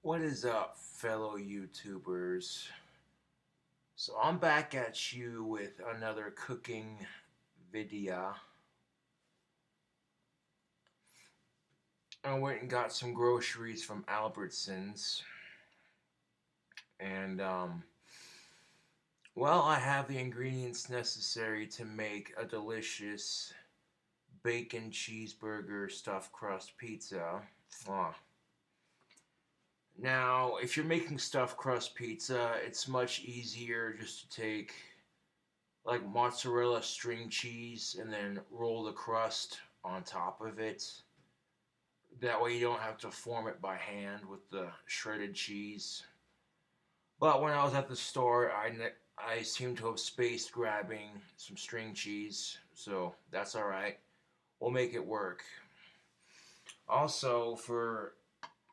What is up, fellow YouTubers? So I'm back at you with another cooking video. I went and got some groceries from Albertsons, and well, I have the ingredients necessary to make a delicious bacon cheeseburger stuffed crust pizza. Ah. Now, if you're making stuffed crust pizza, it's much easier just to take like mozzarella string cheese and then roll the crust on top of it. That way you don't have to form it by hand with the shredded cheese. But when I was at the store, I seem to have spaced grabbing some string cheese, so that's all right. We'll make it work. Also, for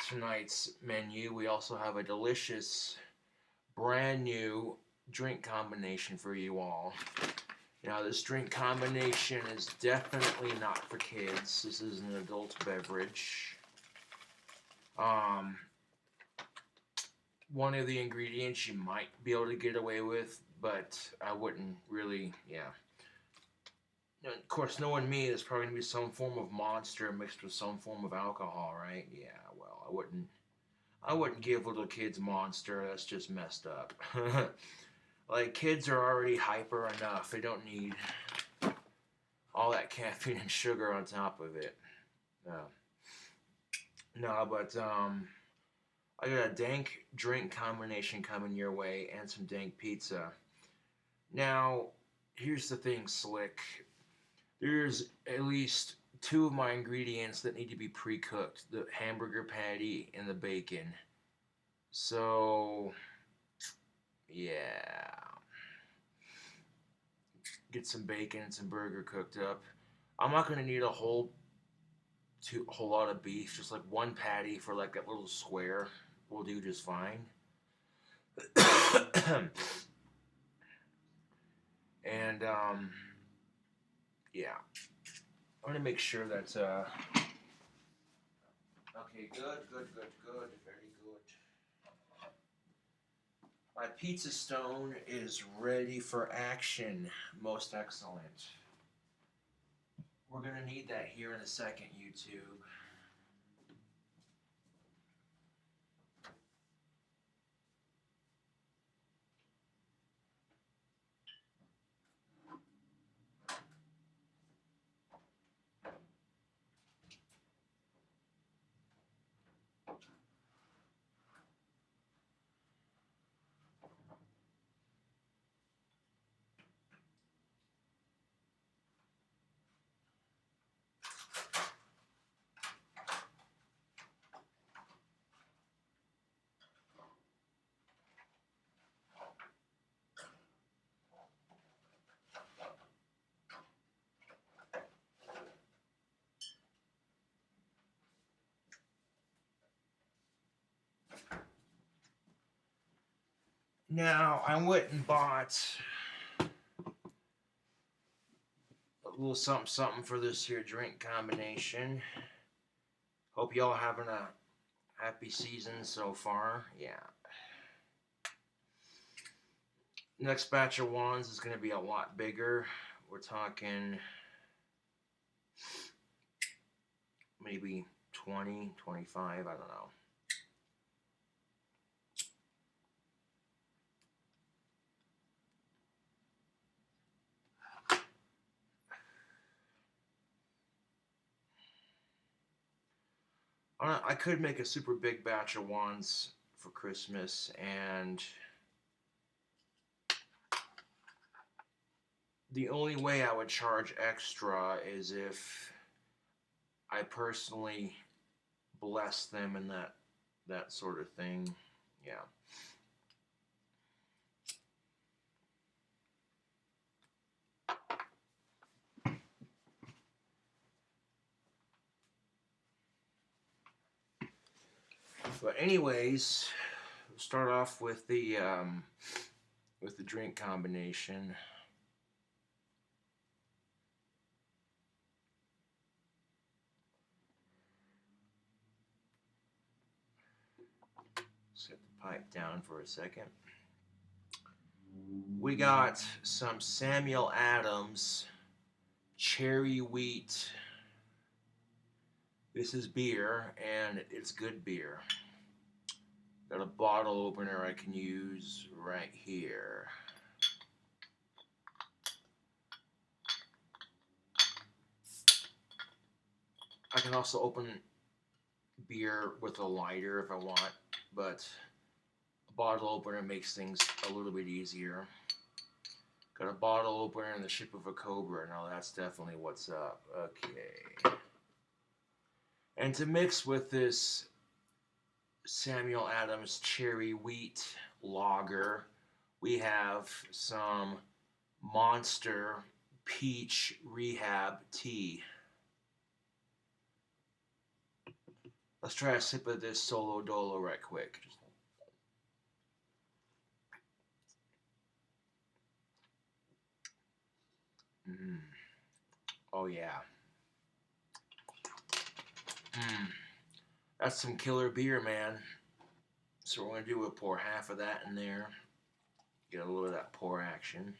tonight's menu, we also have a delicious, brand new drink combination for you all. Now, this drink combination is definitely not for kids. This is an adult beverage. Um, One of the ingredients you might be able to get away with, but I wouldn't really, yeah. Of course, knowing me, there's probably going to be some form of monster mixed with some form of alcohol, right? Yeah, well, I wouldn't give little kids monster. That's just messed up. Like, kids are already hyper enough. They don't need all that caffeine and sugar on top of it. Uh, no, but I got a dank drink combination coming your way and some dank pizza. Now, here's the thing, Slick. There's at least two of my ingredients that need to be pre-cooked: the hamburger patty and the bacon. So, yeah, get some bacon and some burger cooked up. I'm not gonna need a whole lot of beef. Just like one patty for like that little square will do just fine. And yeah, I'm gonna make sure that okay, good, very good. My pizza stone is ready for action. Most excellent. We're gonna need that here in a second, YouTube. Now, I went and bought a little something something for this here drink combination. Hope y'all having a happy season so far. Yeah. Next batch of wands is going to be a lot bigger. We're talking maybe 20, 25, I don't know. I could make a super big batch of wands for Christmas, and the only way I would charge extra is if I personally bless them and that sort of thing. Yeah. But anyways, we'll start off with the drink combination. Set the pipe down for a second. We got some Samuel Adams cherry wheat. This is beer, and it's good beer. Got a bottle opener I can use right here. I can also open beer with a lighter if I want, but a bottle opener makes things a little bit easier. Got a bottle opener in the shape of a cobra. Now that's definitely what's up. Okay. And to mix with this Samuel Adams cherry wheat lager, we have some Monster Peach Rehab tea. Let's try a sip of this Solo Dolo right quick. Oh yeah. That's some killer beer, man. So we're going to do, we'll pour half of that in there. Get a little of that pour action.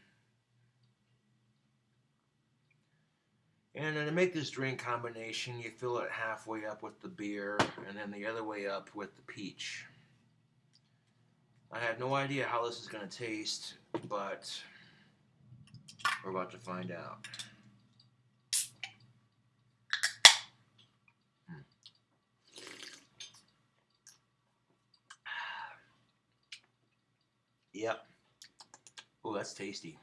And then to make this drink combination, you fill it halfway up with the beer and then the other way up with the peach. I have no idea how this is going to taste, but we're about to find out. Yep. Oh, that's tasty.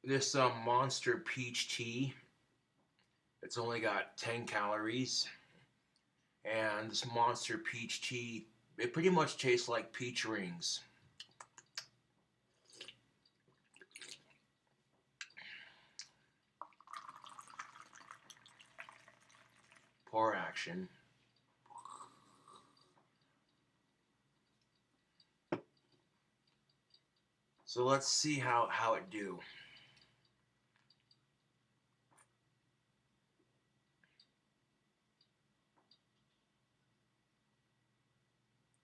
This Monster Peach Tea, it's only got 10 calories. And this Monster Peach Tea, it pretty much tastes like peach rings. Pour action. So let's see how it do.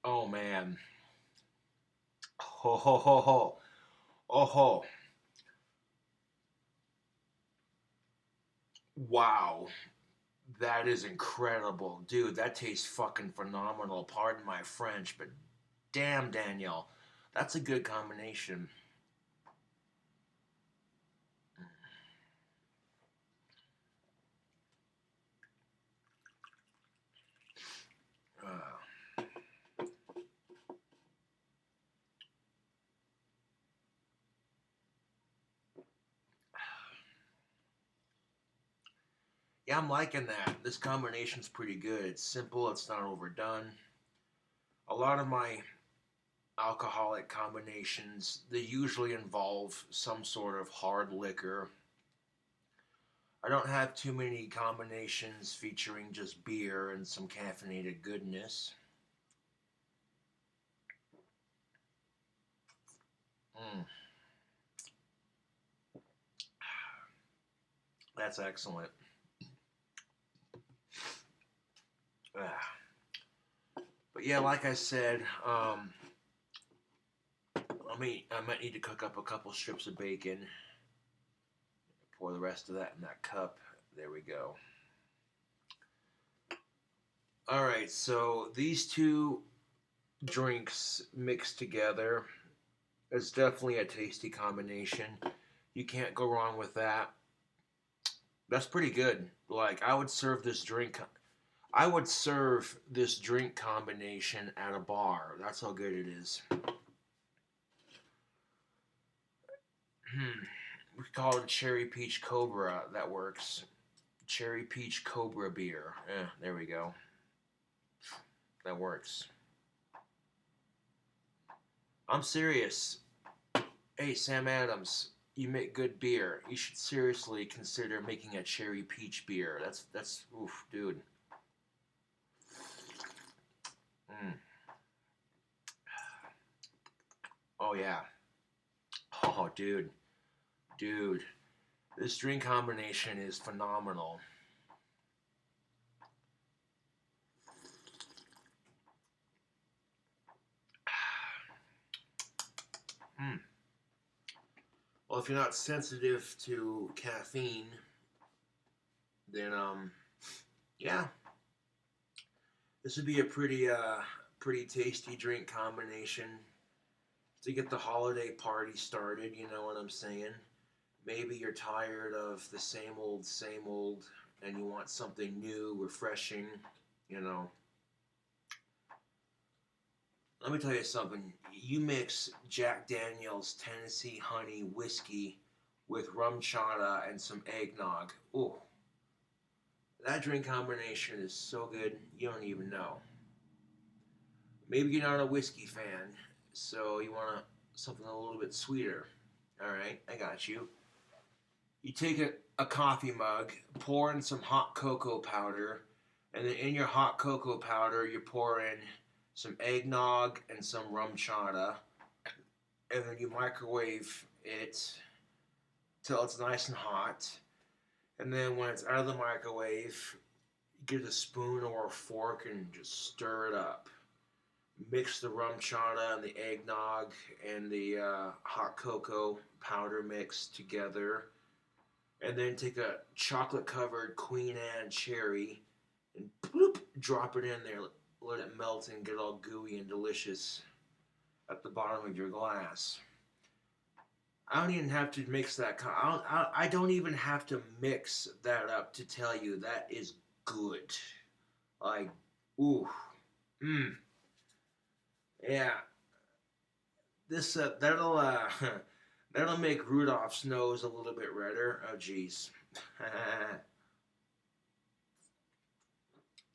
Oh man. Ho ho ho ho. Oh ho. Wow. That is incredible. Dude, that tastes fucking phenomenal. Pardon my French, but damn, Danielle. That's a good combination. Yeah, I'm liking that. This combination's pretty good. It's simple, it's not overdone. A lot of my alcoholic combinations, they usually involve some sort of hard liquor. I don't have too many combinations featuring just beer and some caffeinated goodness. That's excellent. But yeah, like I said, I might need to cook up a couple strips of bacon. Pour the rest of that in that cup. There we go. Alright, so these two drinks mixed together is definitely a tasty combination. You can't go wrong with that. That's pretty good. Like, I would serve this drink combination at a bar. That's how good it is. We call it Cherry Peach Cobra. That works. Cherry Peach Cobra beer. There we go. That works. I'm serious. Hey, Sam Adams, you make good beer. You should seriously consider making a cherry peach beer. That's oof, dude. Oh yeah. Oh, dude. This drink combination is phenomenal. Well, if you're not sensitive to caffeine, then yeah, this would be a pretty tasty drink combination to get the holiday party started. You know what I'm saying? Maybe you're tired of the same old, and you want something new, refreshing. You know, let me tell you something. You mix Jack Daniel's Tennessee Honey whiskey with rum chata and some eggnog. Ooh, that drink combination is so good you don't even know. Maybe you're not a whiskey fan, so you want something a little bit sweeter. All right, I got you. You take a coffee mug, pour in some hot cocoa powder, and then in your hot cocoa powder, you pour in some eggnog and some rum chata, and then you microwave it till it's nice and hot. And then when it's out of the microwave, you get a spoon or a fork and just stir it up. Mix the rum chata and the eggnog and the hot cocoa powder mix together. And then take a chocolate covered Queen Anne cherry and bloop, drop it in there. Let it melt and get all gooey and delicious at the bottom of your glass. I don't even have to mix that. I don't even have to mix that up to tell you that is good. Like, ooh, mmm, yeah. This that'll make Rudolph's nose a little bit redder. Oh, jeez.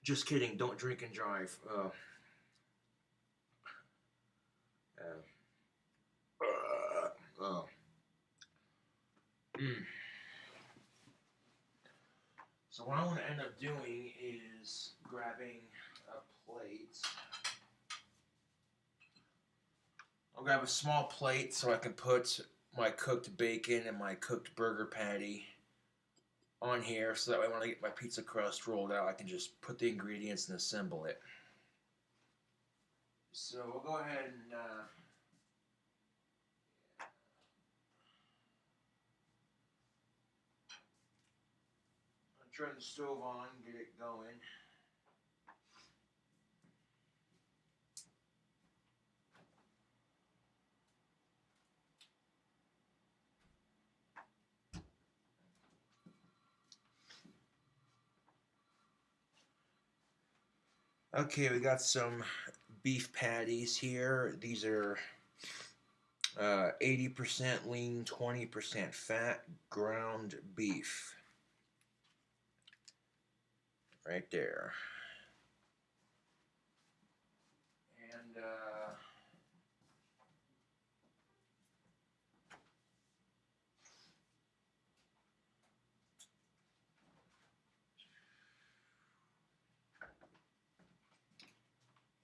Just kidding. Don't drink and drive. Oh. Mm. So what I want to end up doing is grabbing a plate. I'll grab a small plate so I can put my cooked bacon and my cooked burger patty on here, so that way when I get my pizza crust rolled out, I can just put the ingredients and assemble it. So we'll go ahead and turn the stove on, get it going. Okay, we got some beef patties here. These are 80% lean, 20% fat ground beef. Right there.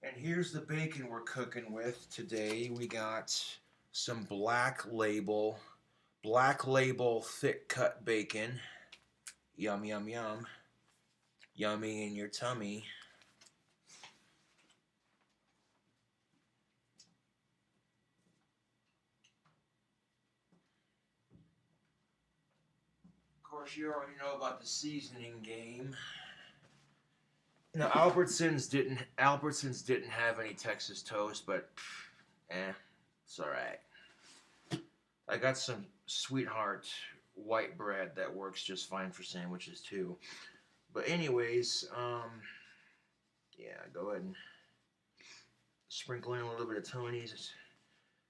And here's the bacon we're cooking with today. We got some black label thick cut bacon. Yum, yum, yum. Yummy in your tummy. Of course, you already know about the seasoning game. You know, Albertsons didn't have any Texas toast, but it's all right. I got some Sweetheart white bread that works just fine for sandwiches too. But anyways, yeah, go ahead and sprinkle in a little bit of Tony's.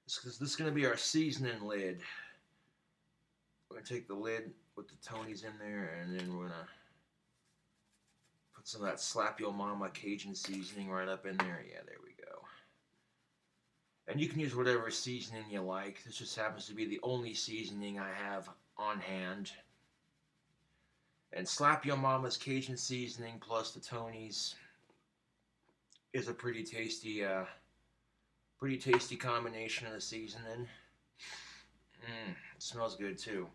This is going to be our seasoning lid. We're going to take the lid with the Tony's in there, and then we're going to put some of that Slap Yo Mama Cajun seasoning right up in there. Yeah, there we go. And you can use whatever seasoning you like. This just happens to be the only seasoning I have on hand. And Slap Yo Mama's Cajun seasoning plus the Tony's is a pretty tasty combination of the seasoning. It smells good too.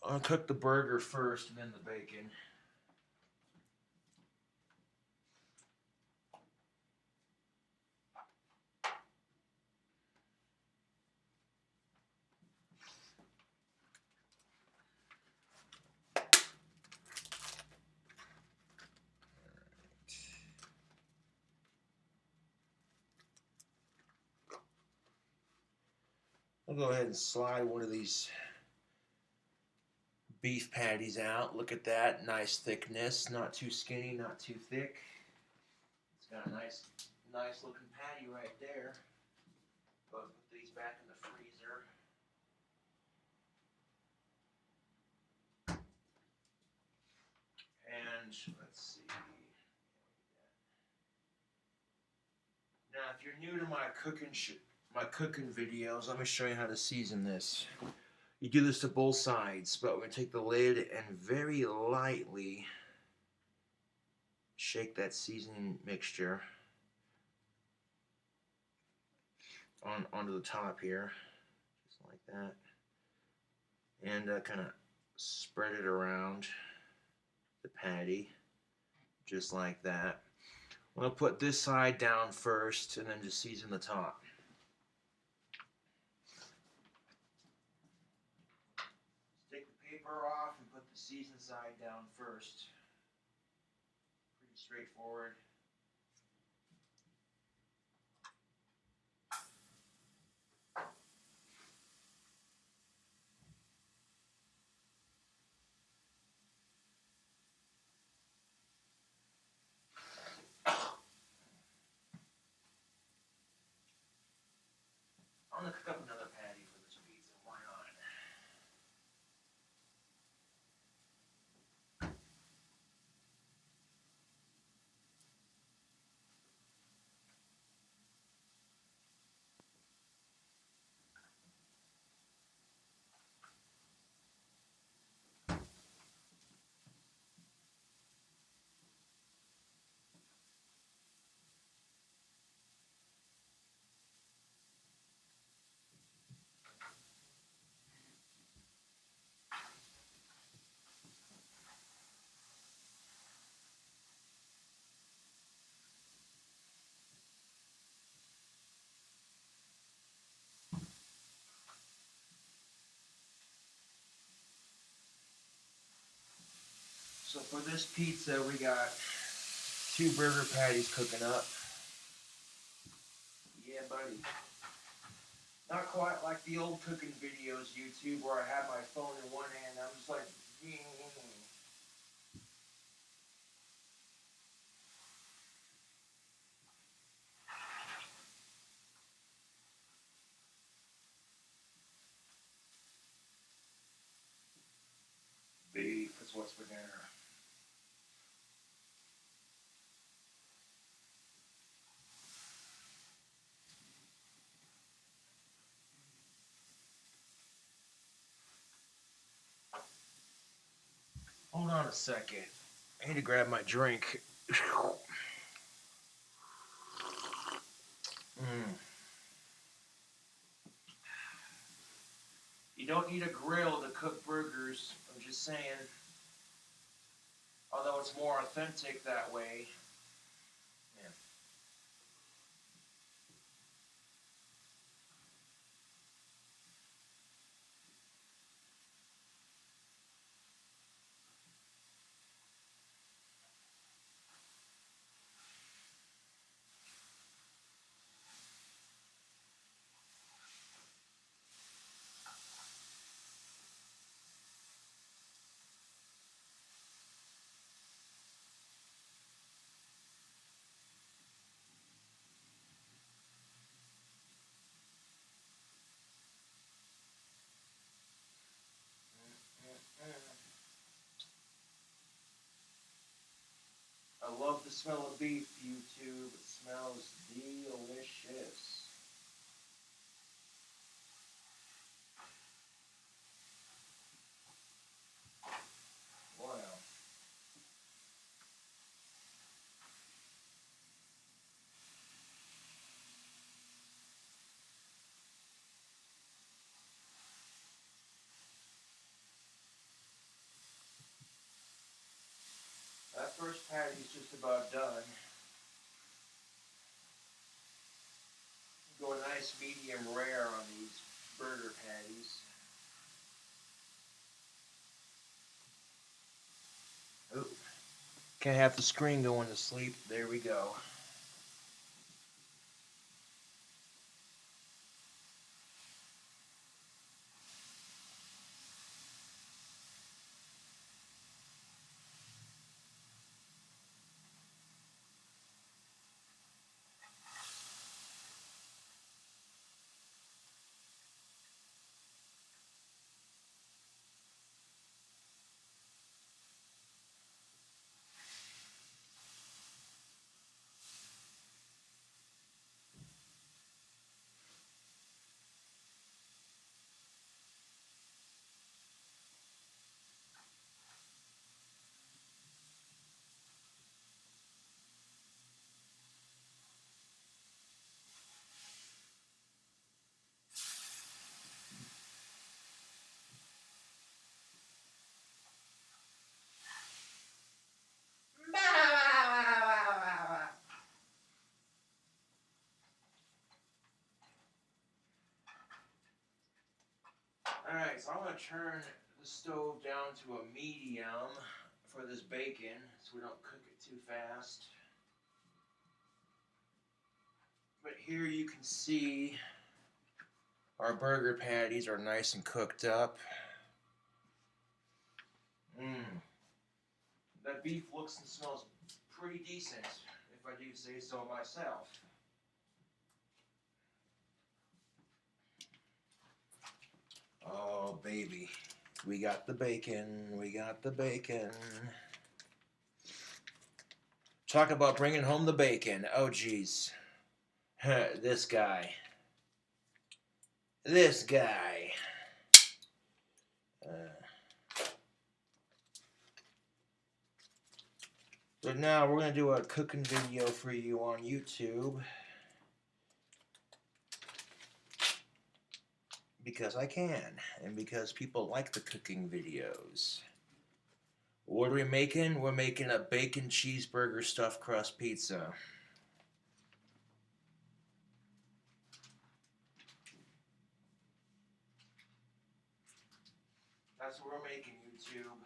I'll cook the burger first and then the bacon. I'll go ahead and slide one of these beef patties out. Look at that, nice thickness, not too skinny, not too thick. It's got a nice looking patty right there. Go ahead and put these back in the freezer. And let's see. Now, if you're new to my cooking videos, let me show you how to season this. You do this to both sides, but we're gonna take the lid and very lightly shake that seasoning mixture onto the top here, just like that, and kind of spread it around the patty, just like that. I'm gonna put this side down first, and then just season the top. Take the paper off and put the seasoned side down first. Pretty straightforward. I'm gonna cook up another patty for this pizza. Why not? So for this pizza, we got 2 burger patties cooking up. Yeah, buddy. Not quite like the old cooking videos, YouTube, where I have my phone in one hand. I'm just like, beef is what's for dinner. Hold on a second. I need to grab my drink. You don't need a grill to cook burgers. I'm just saying. Although it's more authentic that way. Yeah. I love the smell of beef, YouTube. It smells delicious. Wow. patty's just about done. Go a nice medium rare on these burger patties. Ooh. Can't have the screen going to sleep. There we go. Alright, so I'm going to turn the stove down to a medium for this bacon so we don't cook it too fast. But here you can see our burger patties are nice and cooked up. That beef looks and smells pretty decent, if I do say so myself. Oh, baby. We got the bacon. We got the bacon. Talk about bringing home the bacon. Oh, geez. This guy. This guy. But now we're going to do a cooking video for you on YouTube. Because I can. And because people like the cooking videos. What are we making? We're making a bacon cheeseburger stuffed crust pizza. That's what we're making, YouTube.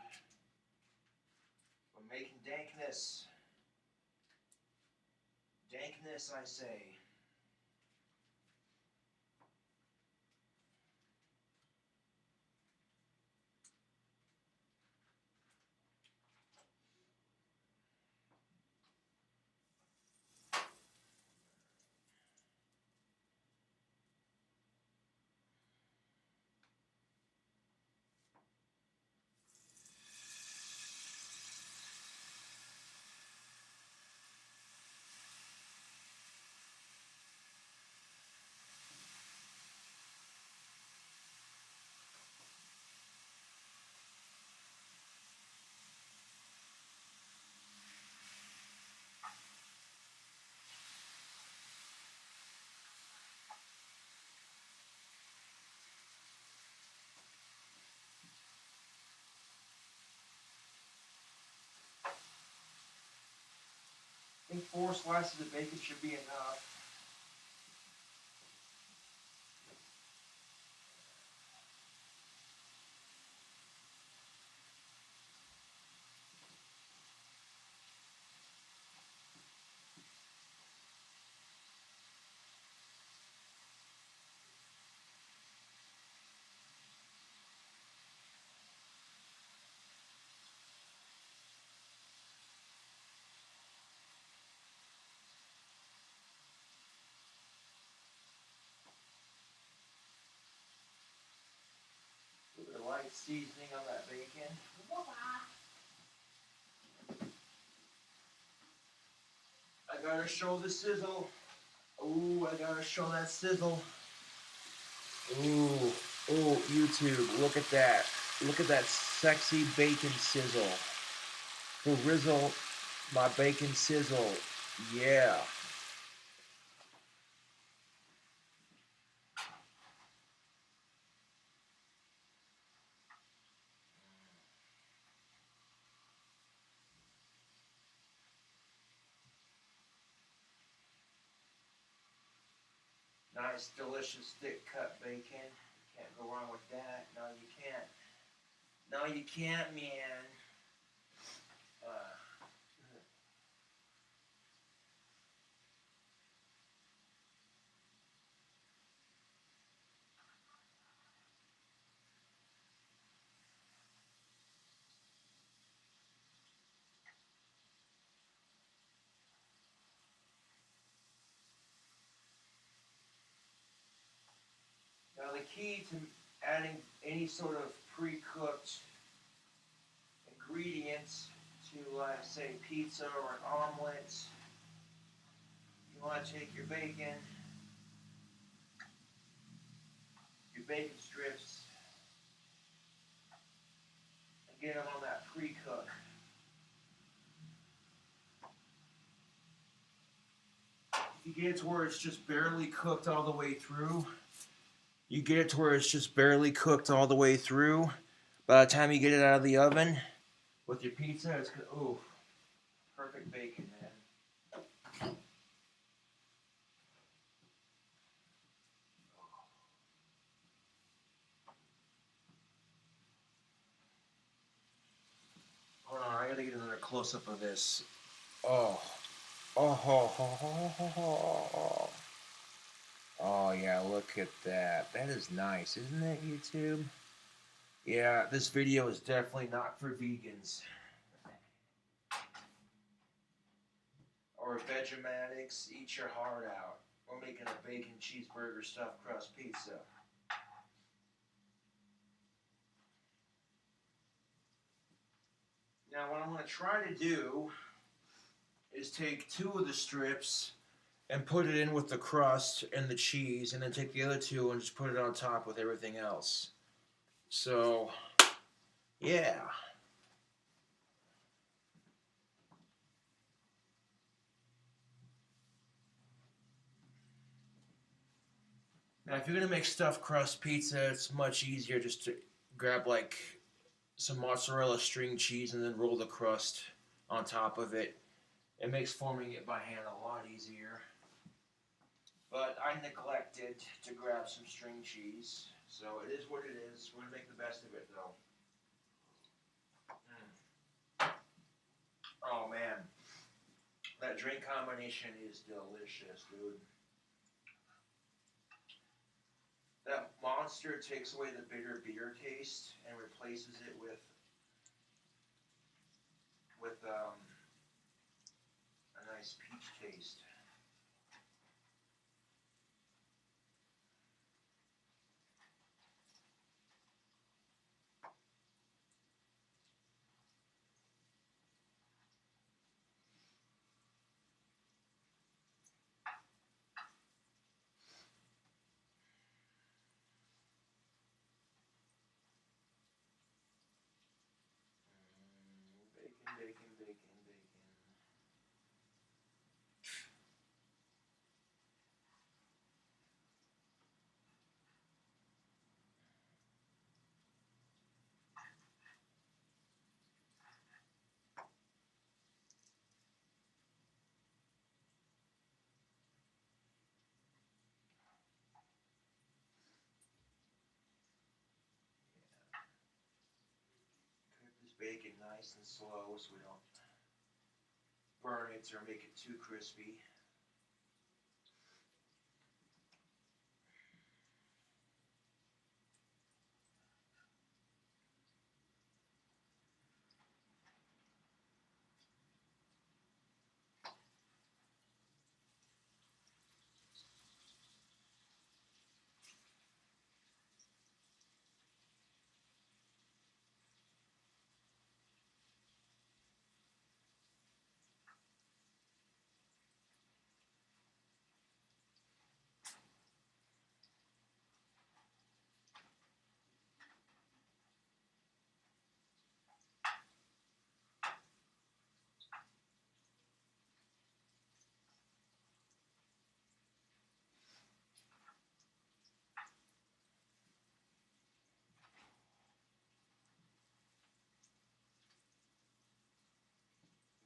We're making dankness. Dankness, I say. I think 4 slices of bacon should be enough. A little bit of light seasoning on that bacon. I gotta show the sizzle. Ooh, I gotta show that sizzle. Ooh, oh, YouTube, look at that. Look at that sexy bacon sizzle. Rizzle, my bacon sizzle. Yeah. Nice, delicious, thick cut bacon. Can't go wrong with that. No, you can't. No, you can't, man. Uh, now, the key to adding any sort of pre-cooked ingredients to, say, pizza or an omelet, you want to take your bacon strips, and get them on that pre-cook. If you get it to where it's just barely cooked all the way through, you get it to where it's just barely cooked all the way through. By the time you get it out of the oven with your pizza, it's good. Ooh, perfect bacon, man. Hold on, I gotta get another close up of this. Oh, oh. Oh yeah, look at that. That is nice, isn't it, YouTube? Yeah, this video is definitely not for vegans or Vegematics. Eat your heart out. We're making a bacon cheeseburger stuffed crust pizza. Now, what I'm going to try to do is take 2 of the strips and put it in with the crust and the cheese, and then take the other 2 and just put it on top with everything else. So, yeah. Now, if you're going to make stuffed crust pizza, it's much easier just to grab like some mozzarella string cheese and then roll the crust on top of it. It makes forming it by hand a lot easier. But I neglected to grab some string cheese, so it is what it is. We're going to make the best of it, though. Oh, man. That drink combination is delicious, dude. That Monster takes away the bitter beer taste and replaces it with a nice peach taste. Bacon, bacon, bacon, bacon. Cook this bacon nice and slow so we don't burn it or make it too crispy.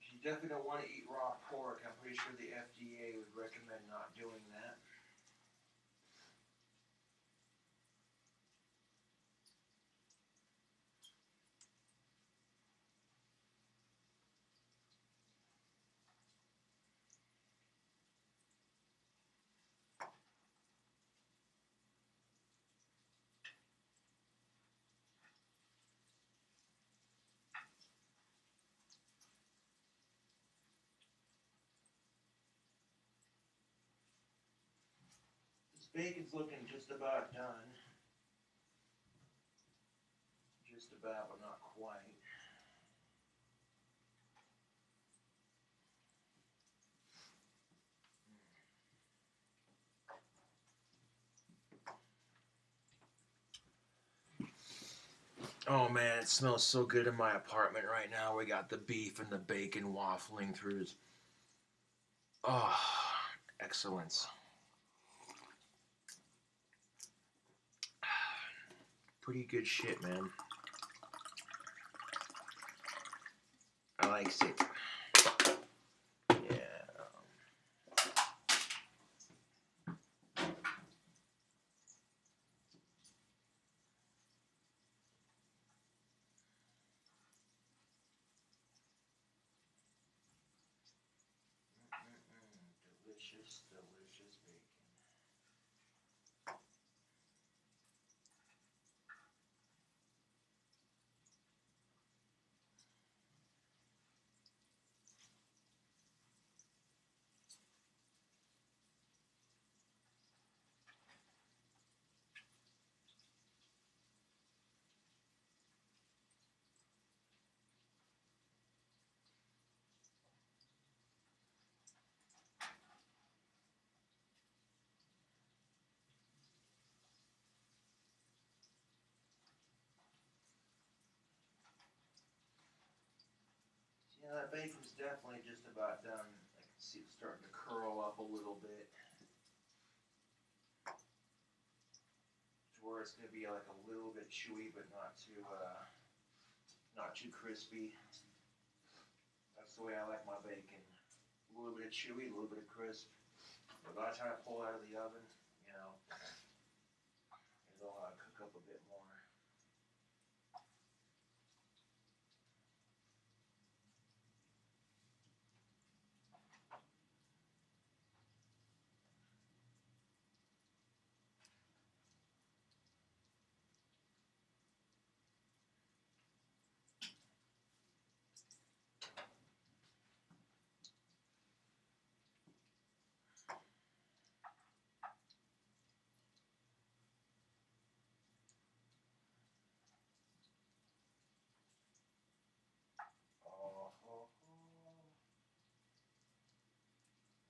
If you definitely don't want to eat raw pork, I'm pretty sure the FDA would recommend not doing that. Bacon's looking just about done. Just about, but not quite. Oh man, it smells so good in my apartment right now. We got the beef and the bacon waffling through. Oh, excellence. Pretty good shit, man. I likes it. Yeah. Delicious, delicious bacon. Yeah, that bacon's definitely just about done. I can see it starting to curl up a little bit. To where it's going to be like a little bit chewy, but not too crispy. That's the way I like my bacon. A little bit of chewy, a little bit of crisp. But by the time I pull it out of the oven, you know, it'll cook up a bit more. Oh, oh, oh.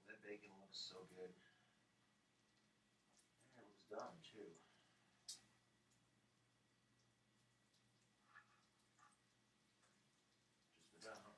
That bacon looks so good. And it looks done too. Just about.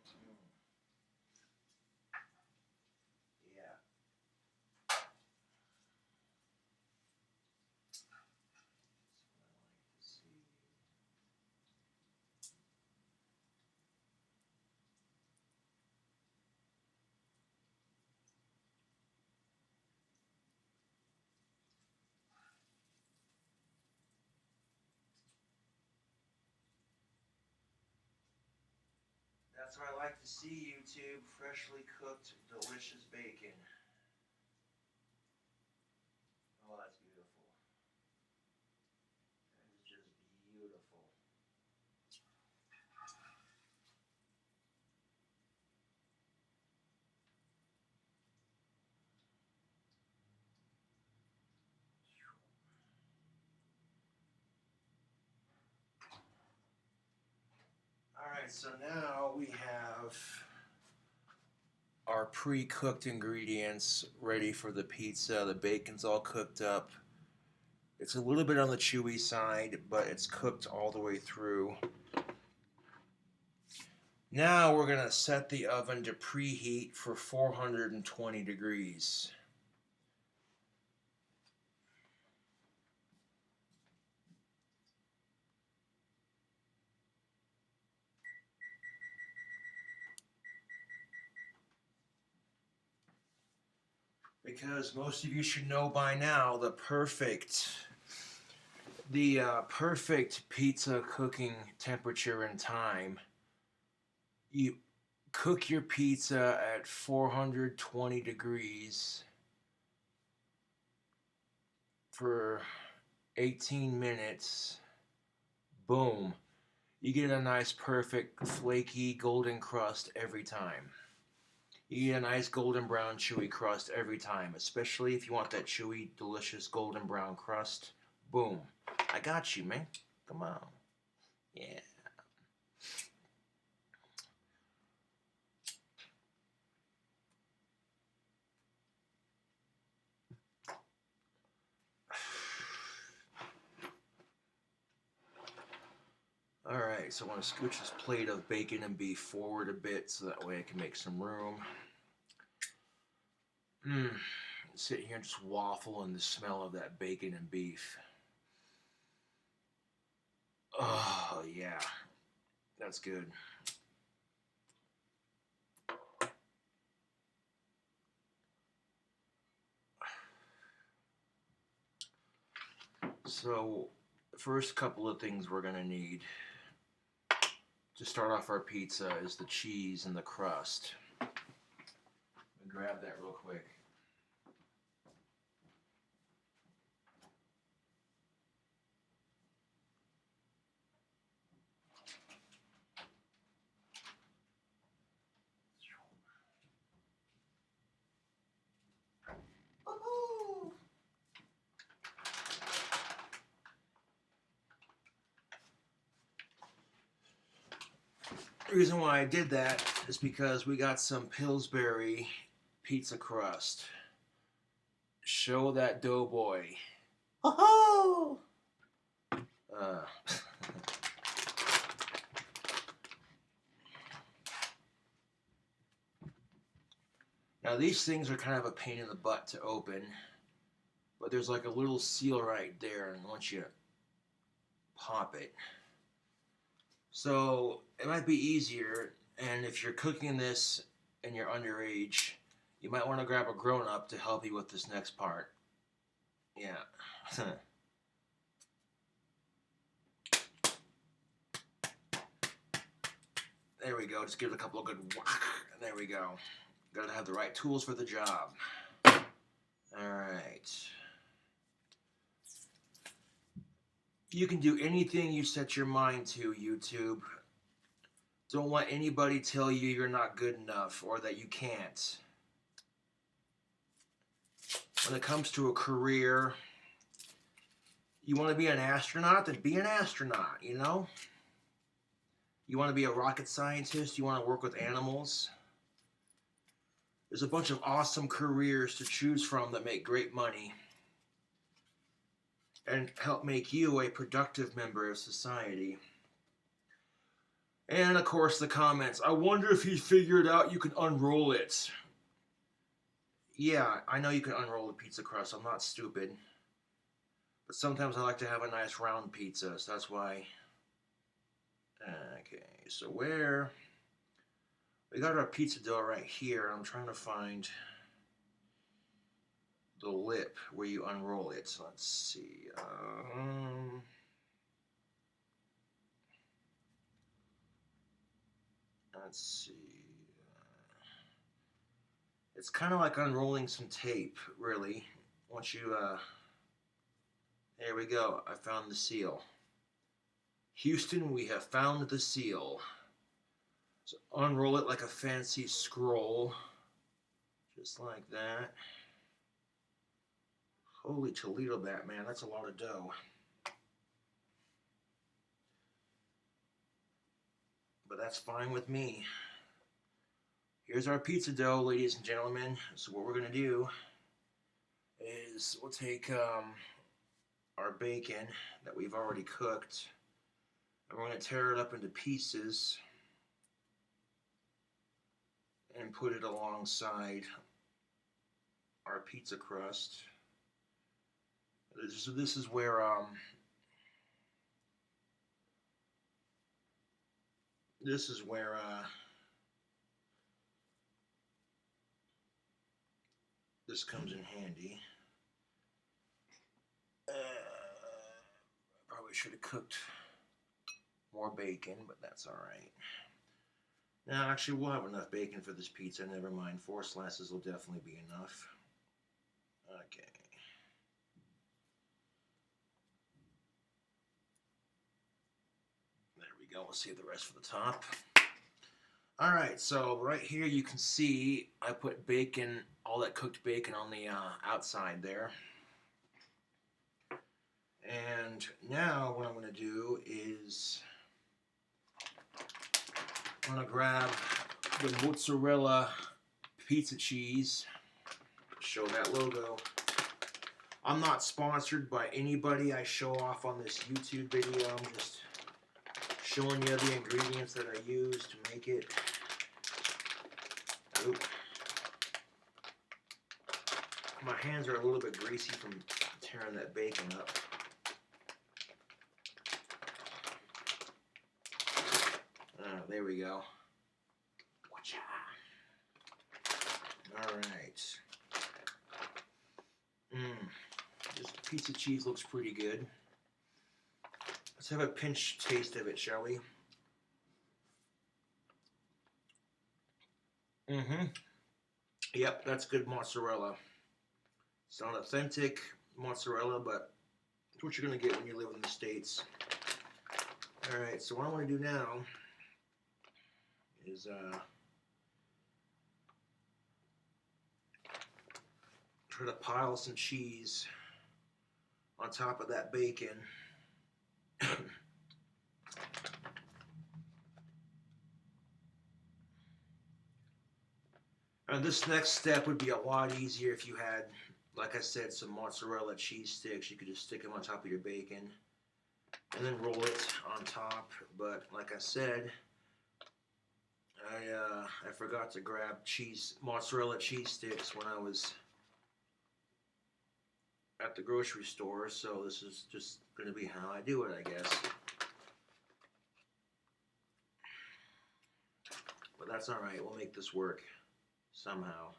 Mm-mm-mm. Yeah. That's what I like to see. That's what I like to see, YouTube. Freshly cooked, delicious bacon. Oh, that's beautiful. That is just beautiful. Alright, so now we have our pre-cooked ingredients ready for the pizza. The bacon's all cooked up. It's a little bit on the chewy side, but it's cooked all the way through. Now we're going to set the oven to preheat for 420 degrees. because most of you should know by now the perfect pizza cooking temperature and time. You cook your pizza at 420 degrees for 18 minutes. Boom. You get a nice, perfect, flaky, golden crust every time. You get a nice golden brown, chewy crust every time, especially if you want that chewy, delicious golden brown crust. Boom. I got you, man. Come on. Yeah. Alright, so I want to scooch this plate of bacon and beef forward a bit so that way I can make some room. Sit here and just waffle in the smell of that bacon and beef. Oh, yeah. That's good. So, the first couple of things we're going to need to start off our pizza is the cheese and the crust. Let me grab that real quick. The reason why I did that is because we got some Pillsbury pizza crust. Show that doughboy. Oh! Now these things are kind of a pain in the butt to open, but there's like a little seal right there, and once you pop it. So it might be easier, and if you're cooking this and you're underage, you might want to grab a grown-up to help you with this next part. Yeah. There we go. Just give it a couple of good whack. There we go. Gotta have the right tools for the job. Alright. You can do anything you set your mind to, YouTube. Don't let anybody tell you you're not good enough or that you can't. When it comes to a career, you want to be an astronaut, then be an astronaut, you know? You want to be a rocket scientist, you want to work with animals. There's a bunch of awesome careers to choose from that make great money and help make you a productive member of society. And of course the comments, I wonder if he figured out you can unroll it. Yeah, I know you can unroll the pizza crust, I'm not stupid. But sometimes I like to have a nice round pizza, so that's why. Okay, so we got our pizza dough right here. I'm trying to find the lip where you unroll it. So let's see. Let's see. It's kind of like unrolling some tape, really. Once you, there we go. I found the seal. Houston, we have found the seal. So unroll it like a fancy scroll. Just like that. Holy Toledo, Batman, that's a lot of dough. But that's fine with me. Here's our pizza dough, ladies and gentlemen. So what we're going to do is we'll take our bacon that we've already cooked, and we're going to tear it up into pieces and put it alongside our pizza crust. This is where this comes in handy. Probably should have cooked more bacon, but that's all right. Now, actually, we'll have enough bacon for this pizza. Never mind. 4 slices will definitely be enough. Okay. There we go. We'll save the rest for the top. All right, so right here you can see I put bacon, all that cooked bacon on the outside there. And now what I'm going to do is I'm going to grab the mozzarella pizza cheese. Show that logo. I'm not sponsored by anybody I show off on this YouTube video. I'm just showing you the ingredients that I use to make it. Ooh. My hands are a little bit greasy from tearing that bacon up. There we go. All right. This pizza cheese looks pretty good. Let's have a pinch taste of it, shall we? Yep, that's good mozzarella. It's not authentic mozzarella, but it's what you're going to get when you live in the States. Alright, so what I want to do now is try to pile some cheese on top of that bacon. And this next step would be a lot easier if you had, like I said, some mozzarella cheese sticks. You could just stick them on top of your bacon and then roll it on top. But like I said, I forgot to grab mozzarella cheese sticks when I was at the grocery store, so this is just going to be how I do it, I guess. But that's alright, we'll make this work somehow.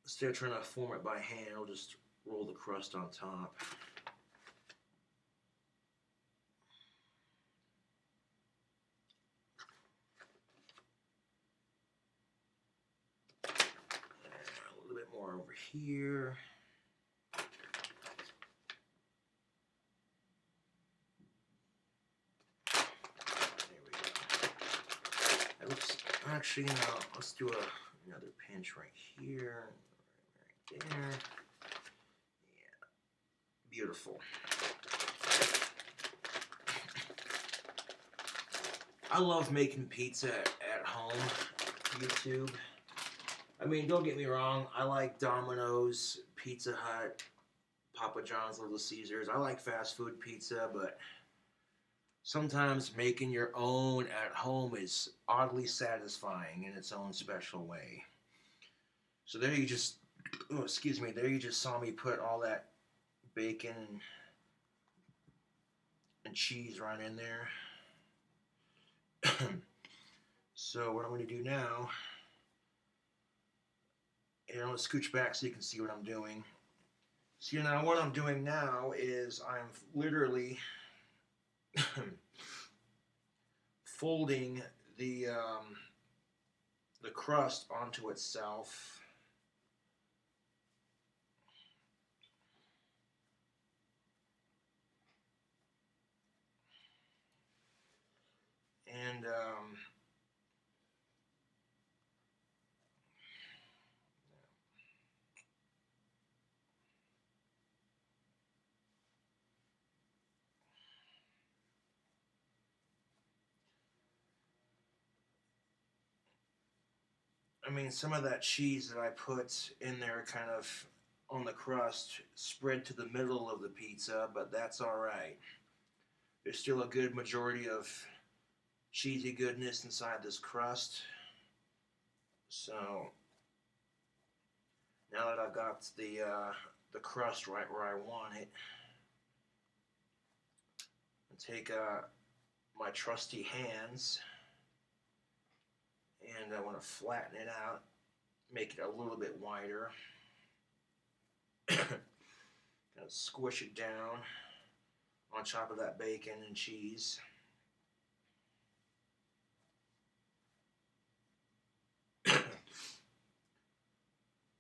Instead of trying to form it by hand, I'll just roll the crust on top. A little bit more over here. Actually, no, let's do another pinch right here, right there. Yeah, beautiful. I love making pizza at home, YouTube. I mean, don't get me wrong, I like Domino's, Pizza Hut, Papa John's, Little Caesars. I like fast food pizza, but sometimes making your own at home is oddly satisfying in its own special way. So there you just, oh, excuse me, there you just saw me put all that bacon and cheese right in there. So what I'm going to do now, and I'm going to scooch back so you can see what I'm doing. So now what I'm doing now is I'm literally folding the crust onto itself. And I mean, some of that cheese that I put in there kind of on the crust spread to the middle of the pizza, but that's alright. There's still a good majority of cheesy goodness inside this crust. So now that I've got the crust right where I want it, I take my trusty hands And I want to flatten it out, make it a little bit wider. Kind of squish it down on top of that bacon and cheese.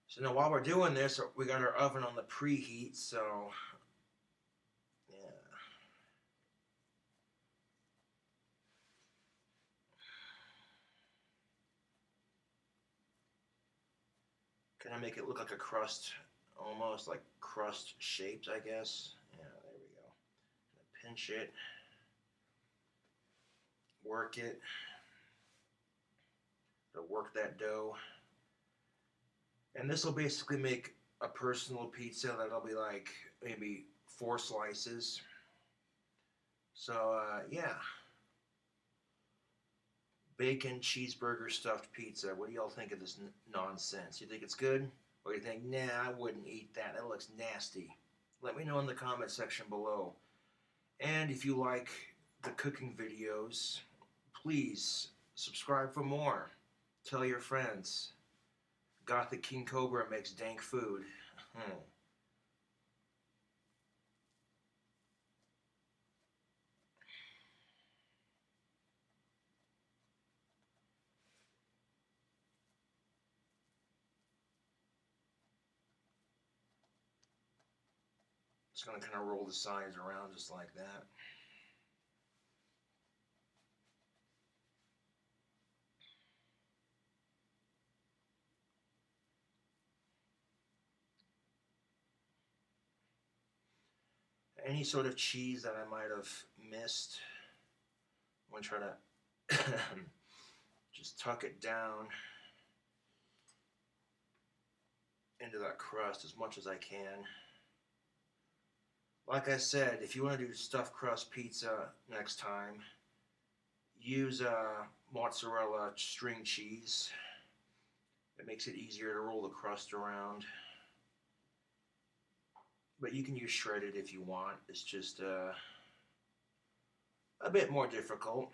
So now while we're doing this, we got our oven on the preheat, so yeah. Kind of make it look like a crust, almost like crust shaped, I guess. Yeah, there we go. Pinch it, work it, to work that dough. And this will basically make a personal pizza that'll be like maybe 4 slices. So, yeah. Bacon cheeseburger stuffed pizza. What do y'all think of this nonsense? You think it's good? Or you think, nah, I wouldn't eat that. That looks nasty. Let me know in the comment section below. And if you like the cooking videos, please subscribe for more. Tell your friends. Gothic King Cobra makes dank food. Just going to kind of roll the sides around just like that. Any sort of cheese that I might have missed, I'm going to try to just tuck it down into that crust as much as I can. Like I said, if you want to do stuffed crust pizza next time, use mozzarella string cheese. It makes it easier to roll the crust around. But you can use shredded if you want. It's just a bit more difficult,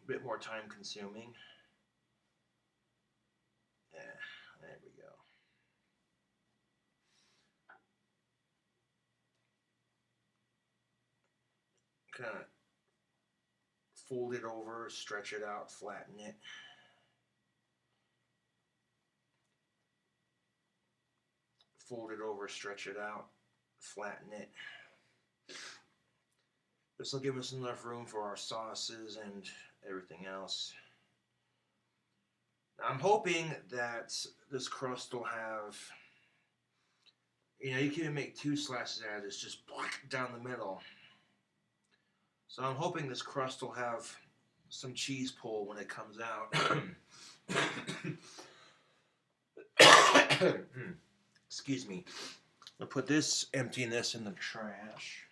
a bit more time consuming. Yeah, there we go. Kind of fold it over, stretch it out, flatten it. Fold it over, stretch it out, flatten it. This will give us enough room for our sauces and everything else. I'm hoping that this crust will have, you can make 2 slices out of this, just down the middle. So I'm hoping this crust will have some cheese pull when it comes out. Excuse me. I'll put this, emptying this in the trash.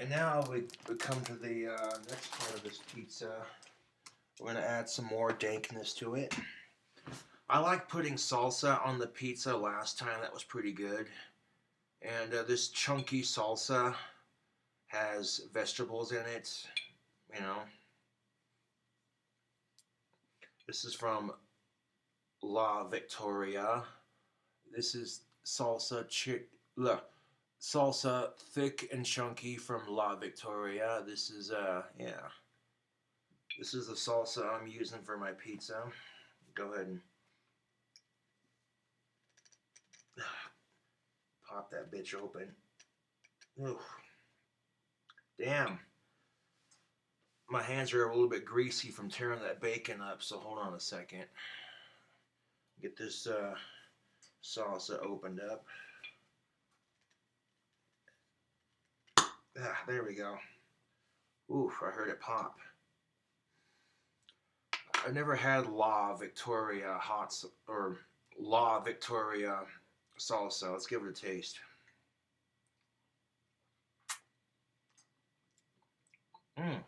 And now we come to the next part of this pizza. We're going to add some more dankness to it. I like putting salsa on the pizza last time. That was pretty good. And this chunky salsa has vegetables in it, This is from La Victoria. This is salsa salsa thick and chunky from La Victoria. This is This is the salsa I'm using for my pizza. Go ahead and pop that bitch open. Ooh. Damn. My hands are a little bit greasy from tearing that bacon up, so hold on a second. Get this salsa opened up. There we go. Ooh, I heard it pop. I never had La Victoria La Victoria salsa. Let's give it a taste. Mm.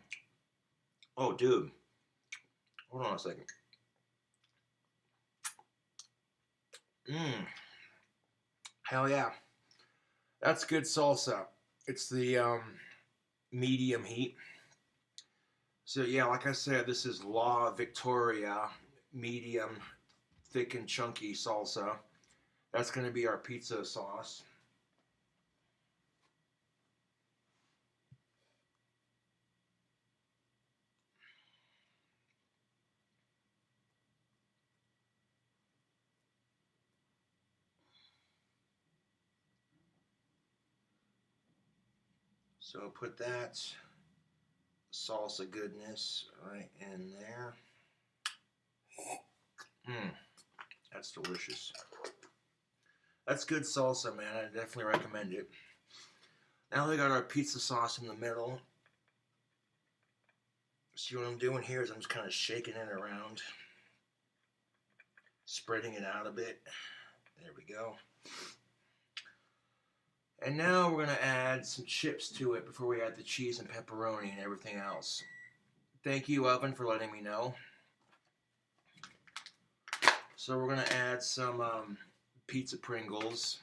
Oh, dude. Hold on a second. Mmm. Hell yeah. That's good salsa. It's the medium heat. So yeah, like I said, this is La Victoria medium thick and chunky salsa. That's going to be our pizza sauce. So put that salsa goodness right in there. Mmm, that's delicious. That's good salsa, man. I definitely recommend it. Now we got our pizza sauce in the middle. See what I'm doing here is I'm just kind of shaking it around, spreading it out a bit. There we go. And now we're going to add some chips to it before we add the cheese and pepperoni and everything else. Thank you, Oven, for letting me know. So we're going to add some pizza Pringles.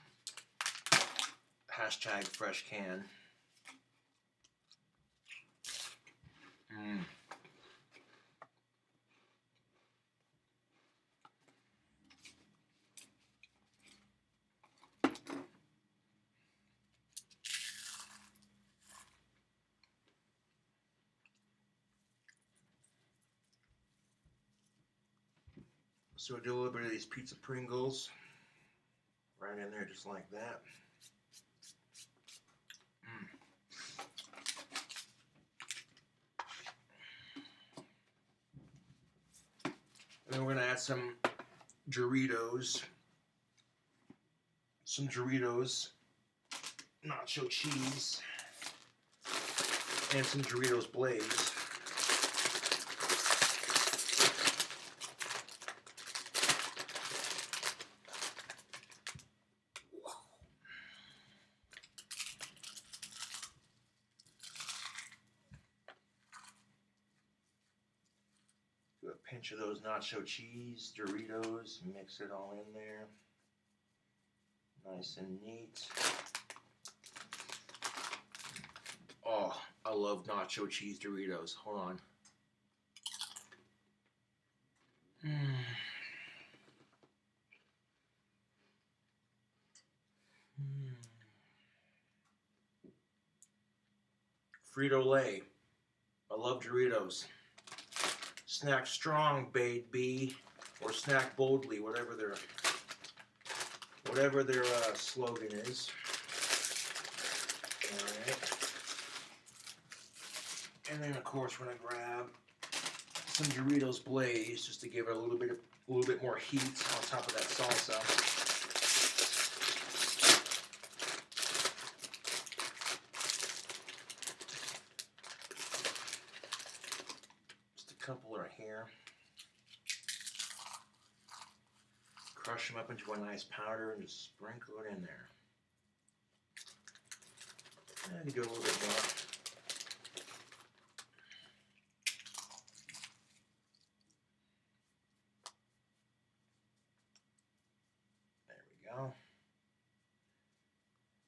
Hashtag fresh can. Mmm. So do a little bit of these pizza Pringles right in there, just like that. And then we're going to add some Doritos. Some Doritos nacho cheese. And some Doritos Blaze. Do a pinch of those nacho cheese, Doritos, mix it all in there. Nice and neat. Oh, I love nacho cheese Doritos. Hold on. Frito-Lay. I love Doritos. Snack strong, baby, or snack boldly, whatever their slogan is. All right. And then of course we're gonna grab some Doritos Blaze just to give it a little bit more heat on top of that salsa. Just a couple right here. Crush them up into a nice powder and just sprinkle it in there. And do a little bit more. There we go.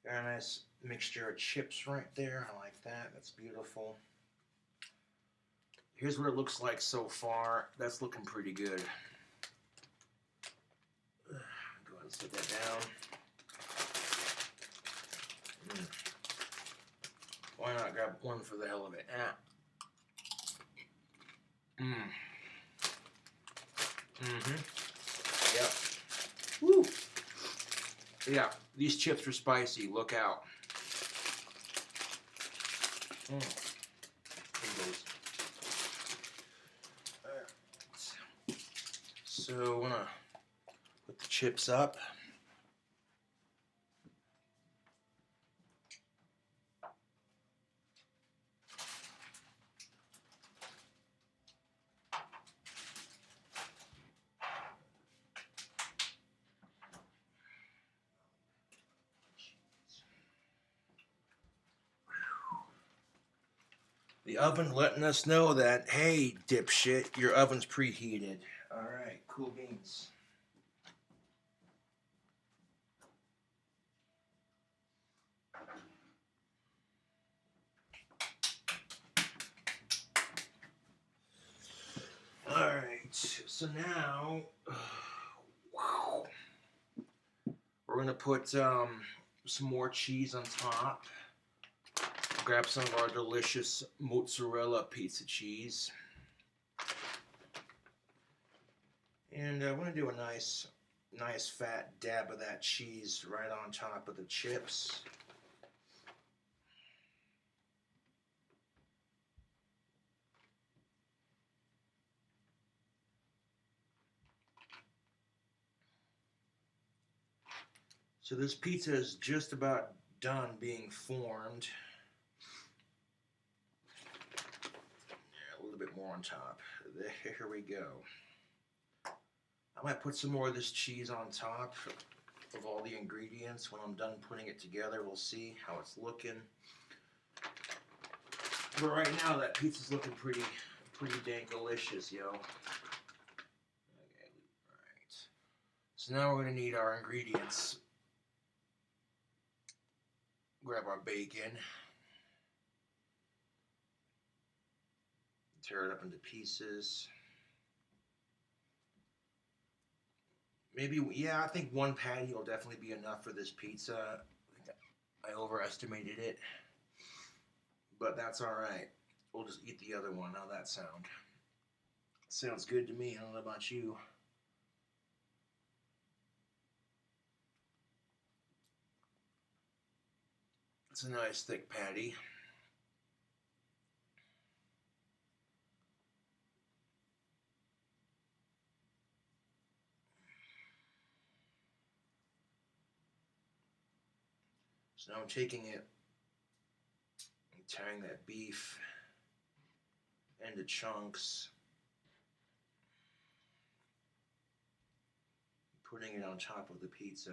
Got a nice mixture of chips right there. I like that. That's beautiful. Here's what it looks like so far. That's looking pretty good. Go ahead and set that down. Why not grab one for the hell of it? Yep. Woo. Yeah, these chips are spicy. Look out. So I'm gonna put the chips up. The oven letting us know that, hey, dipshit, your oven's preheated. All right, cool beans. All right, so now we're gonna put some more cheese on top. Grab some of our delicious mozzarella pizza cheese. And we're going to do a nice fat dab of that cheese right on top of the chips. So this pizza is just about done being formed. A little bit more on top. Here we go. I might put some more of this cheese on top of all the ingredients when I'm done putting it together. We'll see how it's looking. But right now that pizza's looking pretty dang delicious, yo. Okay, alright. So now we're gonna need our ingredients. Grab our bacon. Tear it up into pieces. Maybe, yeah, I think one patty will definitely be enough for this pizza. I overestimated it. But that's alright. We'll just eat the other one. How's that sound? Sounds good to me. I don't know about you. It's a nice thick patty. So now I'm taking it and tearing that beef into chunks. Putting it on top of the pizza.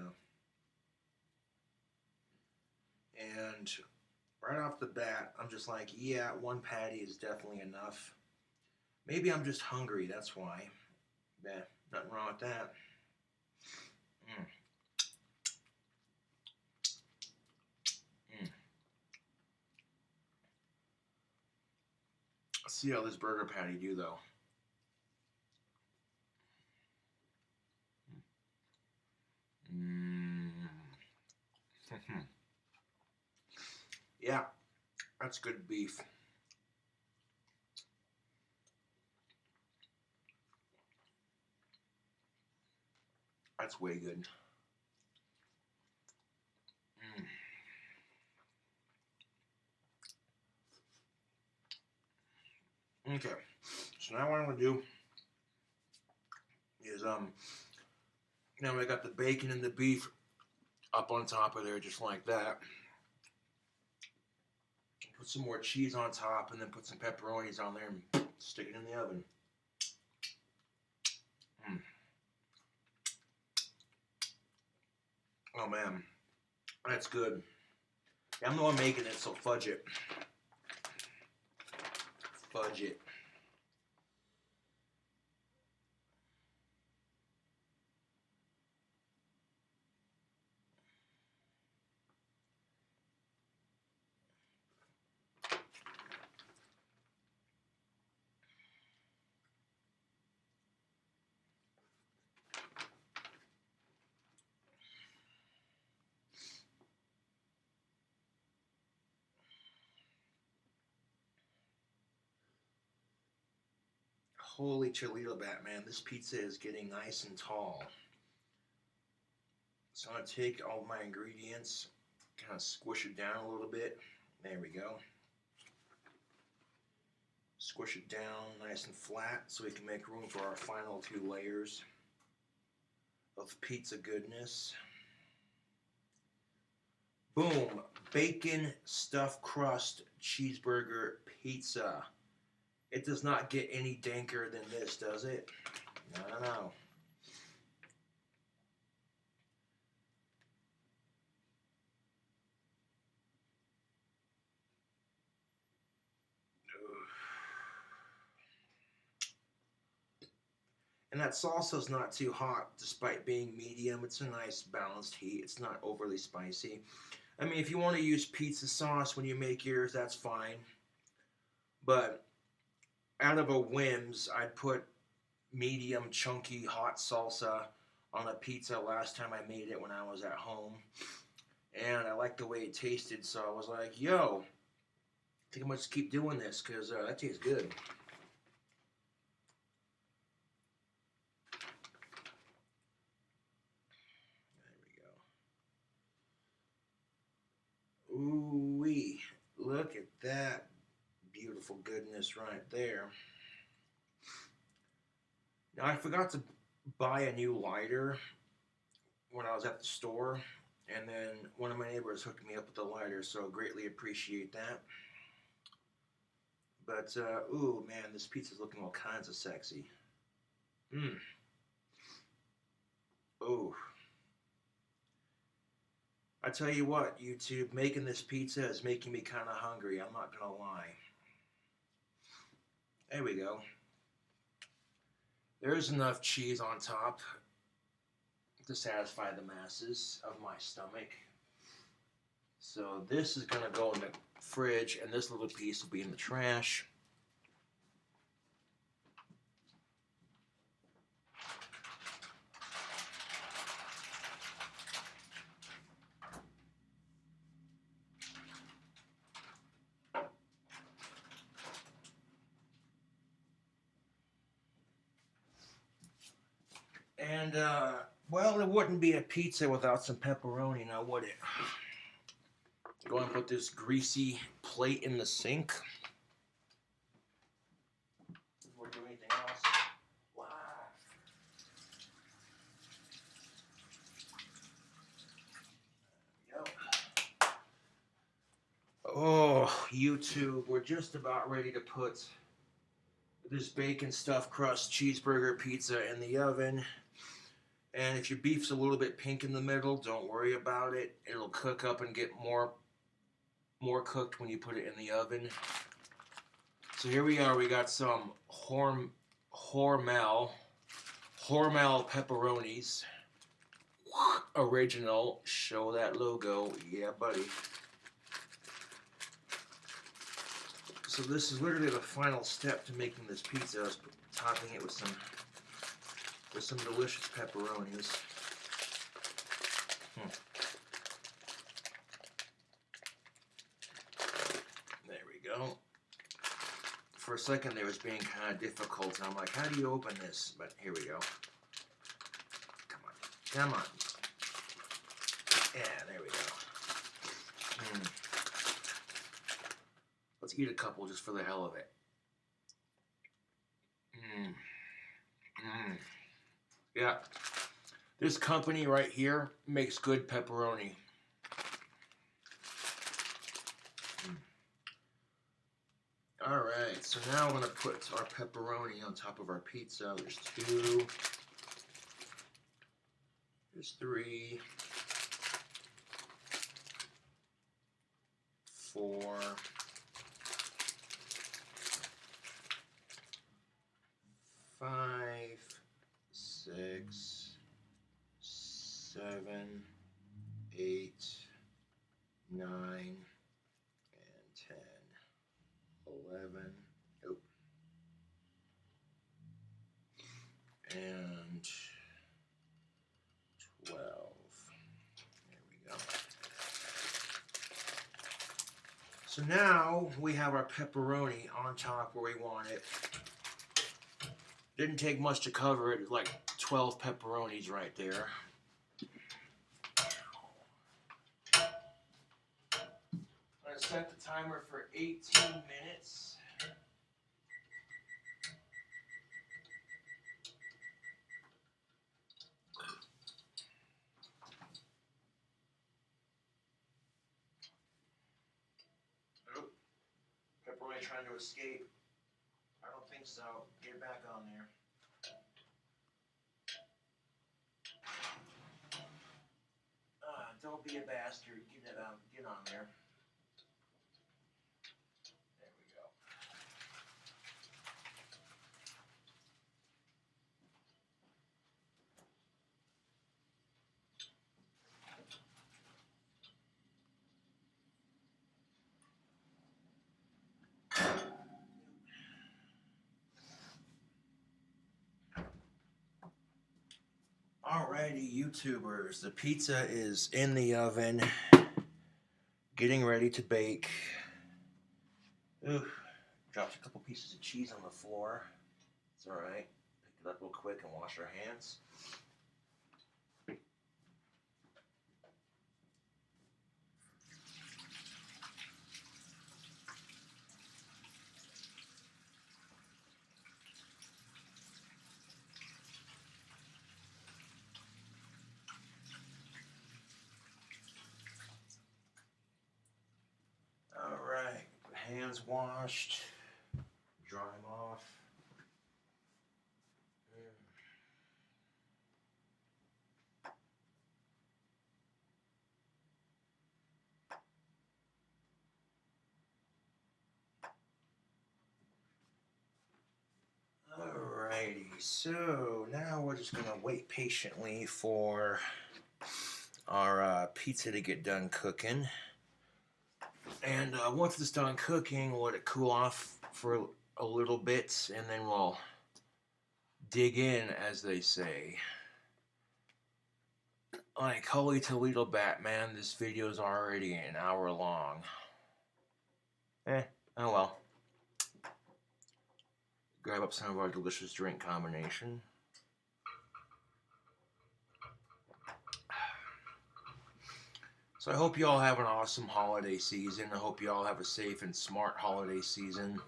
And right off the bat, I'm just like, yeah, one patty is definitely enough. Maybe I'm just hungry, that's why. Yeah, nothing wrong with that. Let's see how this burger patty do, though. Yeah, that's good beef. That's way good. Okay, so now what I'm gonna do is now I got the bacon and the beef up on top of there just like that. Put some more cheese on top and then put some pepperonis on there and stick it in the oven. Oh man, that's good. I'm the one making it, so fudge it. Fudge it. Holy Cholito bat, man, this pizza is getting nice and tall. So I'm going to take all my ingredients, kind of squish it down a little bit. There we go. Squish it down nice and flat so we can make room for our final 2 layers of pizza goodness. Boom, bacon stuffed crust cheeseburger pizza. It does not get any danker than this, does it? No. And that salsa's not too hot despite being medium. It's a nice balanced heat. It's not overly spicy. I mean, if you want to use pizza sauce when you make yours, that's fine. But out of a whims, I'd put medium chunky hot salsa on a pizza last time I made it when I was at home. And I liked the way it tasted, so I was like, yo, I think I'm going to just keep doing this because that tastes good. There we go. Ooh-wee. Look at that beautiful goodness right there. Now, I forgot to buy a new lighter when I was at the store, and then one of my neighbors hooked me up with the lighter, so greatly appreciate that. But, ooh, man, this pizza's looking all kinds of sexy. Mmm. Ooh. I tell you what, YouTube, making this pizza is making me kind of hungry. I'm not going to lie. There we go. There's enough cheese on top to satisfy the masses of my stomach. So this is going to go in the fridge, and this little piece will be in the trash. And, well, it wouldn't be a pizza without some pepperoni, now would it? Go and put this greasy plate in the sink. Before we do anything else. Wow. There we go. Oh, YouTube, we're just about ready to put this bacon stuffed crust cheeseburger pizza in the oven. And if your beef's a little bit pink in the middle, don't worry about it. It'll cook up and get more cooked when you put it in the oven. So here we are. We got some Hormel pepperonis. Original. Show that logo. Yeah, buddy. So this is literally the final step to making this pizza. I was topping it with some delicious pepperonis. There we go. For a second there was being kind of difficult, and I'm like, how do you open this? But here we go. Come on. Come on. Yeah, there we go. Let's eat a couple just for the hell of it. Yeah. This company right here makes good pepperoni. Alright, so now we're going to put our pepperoni on top of our pizza. There's 2. There's 3. 4. 5, 6, 7, 8, 9, and 10, 11, and 12. There we go. So now we have our pepperoni on top where we want it. Didn't take much to cover it, like 12 pepperonis right there. I'm going to set the timer for 18 minutes. Oh, pepperoni trying to escape. I don't think so. Get it back on there. Don't be a bastard. Get on there. There we go. Alrighty, YouTubers, the pizza is in the oven, getting ready to bake. Ooh, dropped a couple pieces of cheese on the floor. It's alright. Pick it up real quick and wash our hands. Alright, hands washed. Dry them off. Alrighty, so now we're just gonna wait patiently for our pizza to get done cooking. And once it's done cooking, we'll let it cool off for a little bit, and then we'll dig in, as they say. Like, holy Toledo Batman, this video is already an hour long. Oh well. Grab up some of our delicious drink combination. So I hope you all have an awesome holiday season. I hope you all have a safe and smart holiday season.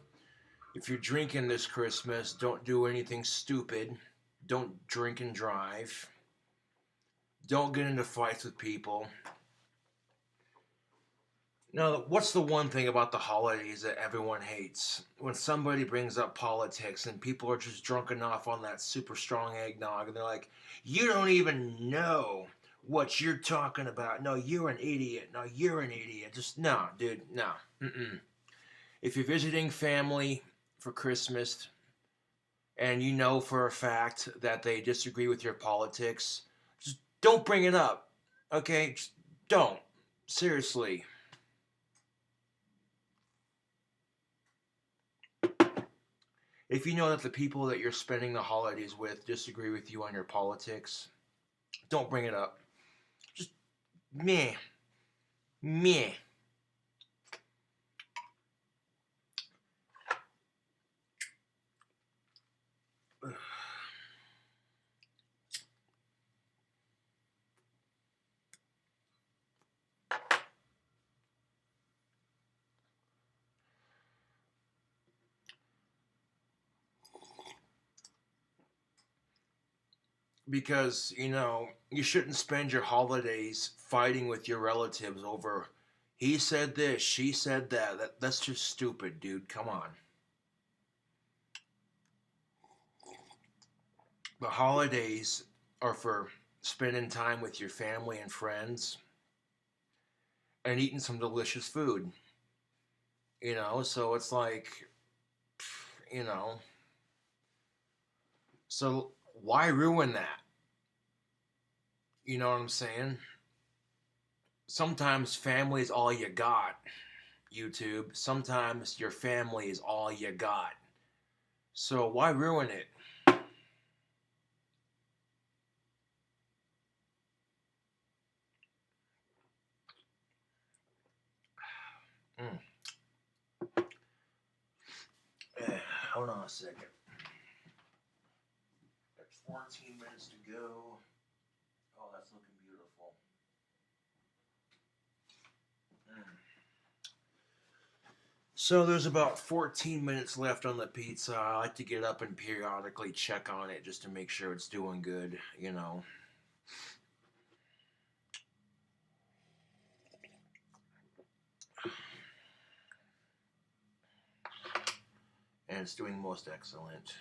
If you're drinking this Christmas, don't do anything stupid. Don't drink and drive. Don't get into fights with people. Now, what's the one thing about the holidays that everyone hates? When somebody brings up politics and people are just drunk enough on that super strong eggnog and they're like, you don't even know what you're talking about. No, you're an idiot. No, you're an idiot. Just, no, dude, no. If you're visiting family for Christmas and you know for a fact that they disagree with your politics, just don't bring it up. Okay? Just don't. Seriously. If you know that the people that you're spending the holidays with disagree with you on your politics, don't bring it up. Just meh. Meh. Because, you know, you shouldn't spend your holidays fighting with your relatives over he said this, she said that. That's just stupid, dude. Come on. The holidays are for spending time with your family and friends and eating some delicious food. You know, so it's like, you know, so why ruin that? You know what I'm saying? Sometimes family is all you got, YouTube. Sometimes your family is all you got. So why ruin it? Mm. Hold on a second. That's 14 minutes to go. Oh, that's looking beautiful. So there's about 14 minutes left on the pizza. I like to get up and periodically check on it just to make sure it's doing good, you know. And it's doing most excellent.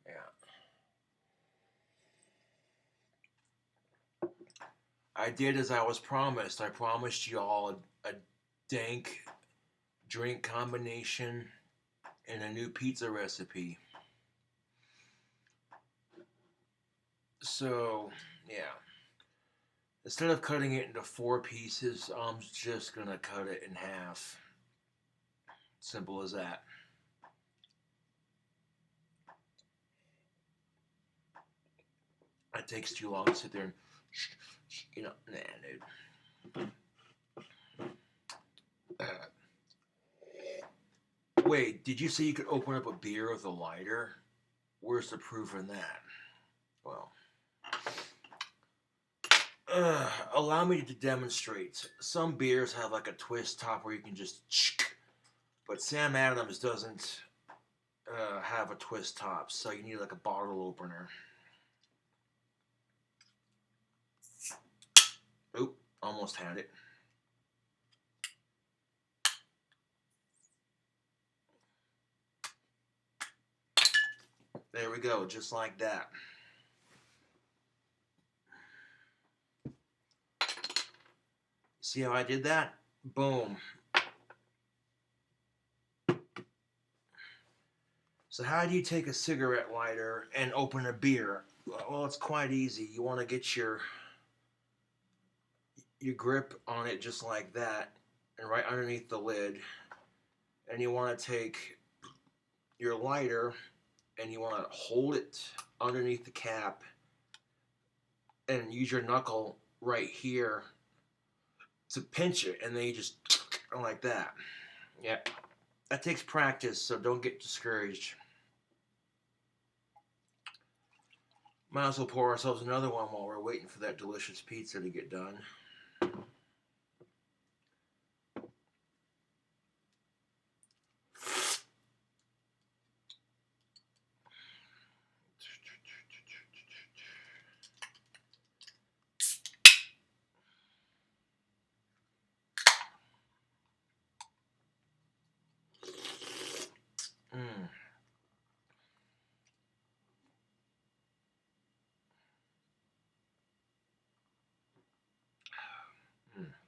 Yeah. I did as I was promised. I promised you all a dank drink combination and a new pizza recipe. So, yeah. Instead of cutting it into 4 pieces, I'm just gonna cut it in half. Simple as that. It takes too long to sit there and, nah, dude. Wait, did you say you could open up a beer with a lighter? Where's the proof in that? Well, allow me to demonstrate. Some beers have like a twist top where you can just, but Sam Adams doesn't have a twist top, so you need like a bottle opener. Oop, almost had it. There we go, just like that. See how I did that? Boom. So how do you take a cigarette lighter and open a beer? Well, it's quite easy. You want to get your grip on it just like that, and right underneath the lid. And you want to take your lighter and you want to hold it underneath the cap and use your knuckle right here to pinch it, and then you just like that. Yeah, that takes practice, so don't get discouraged. Might as well pour ourselves another one while we're waiting for that delicious pizza to get done. Mm.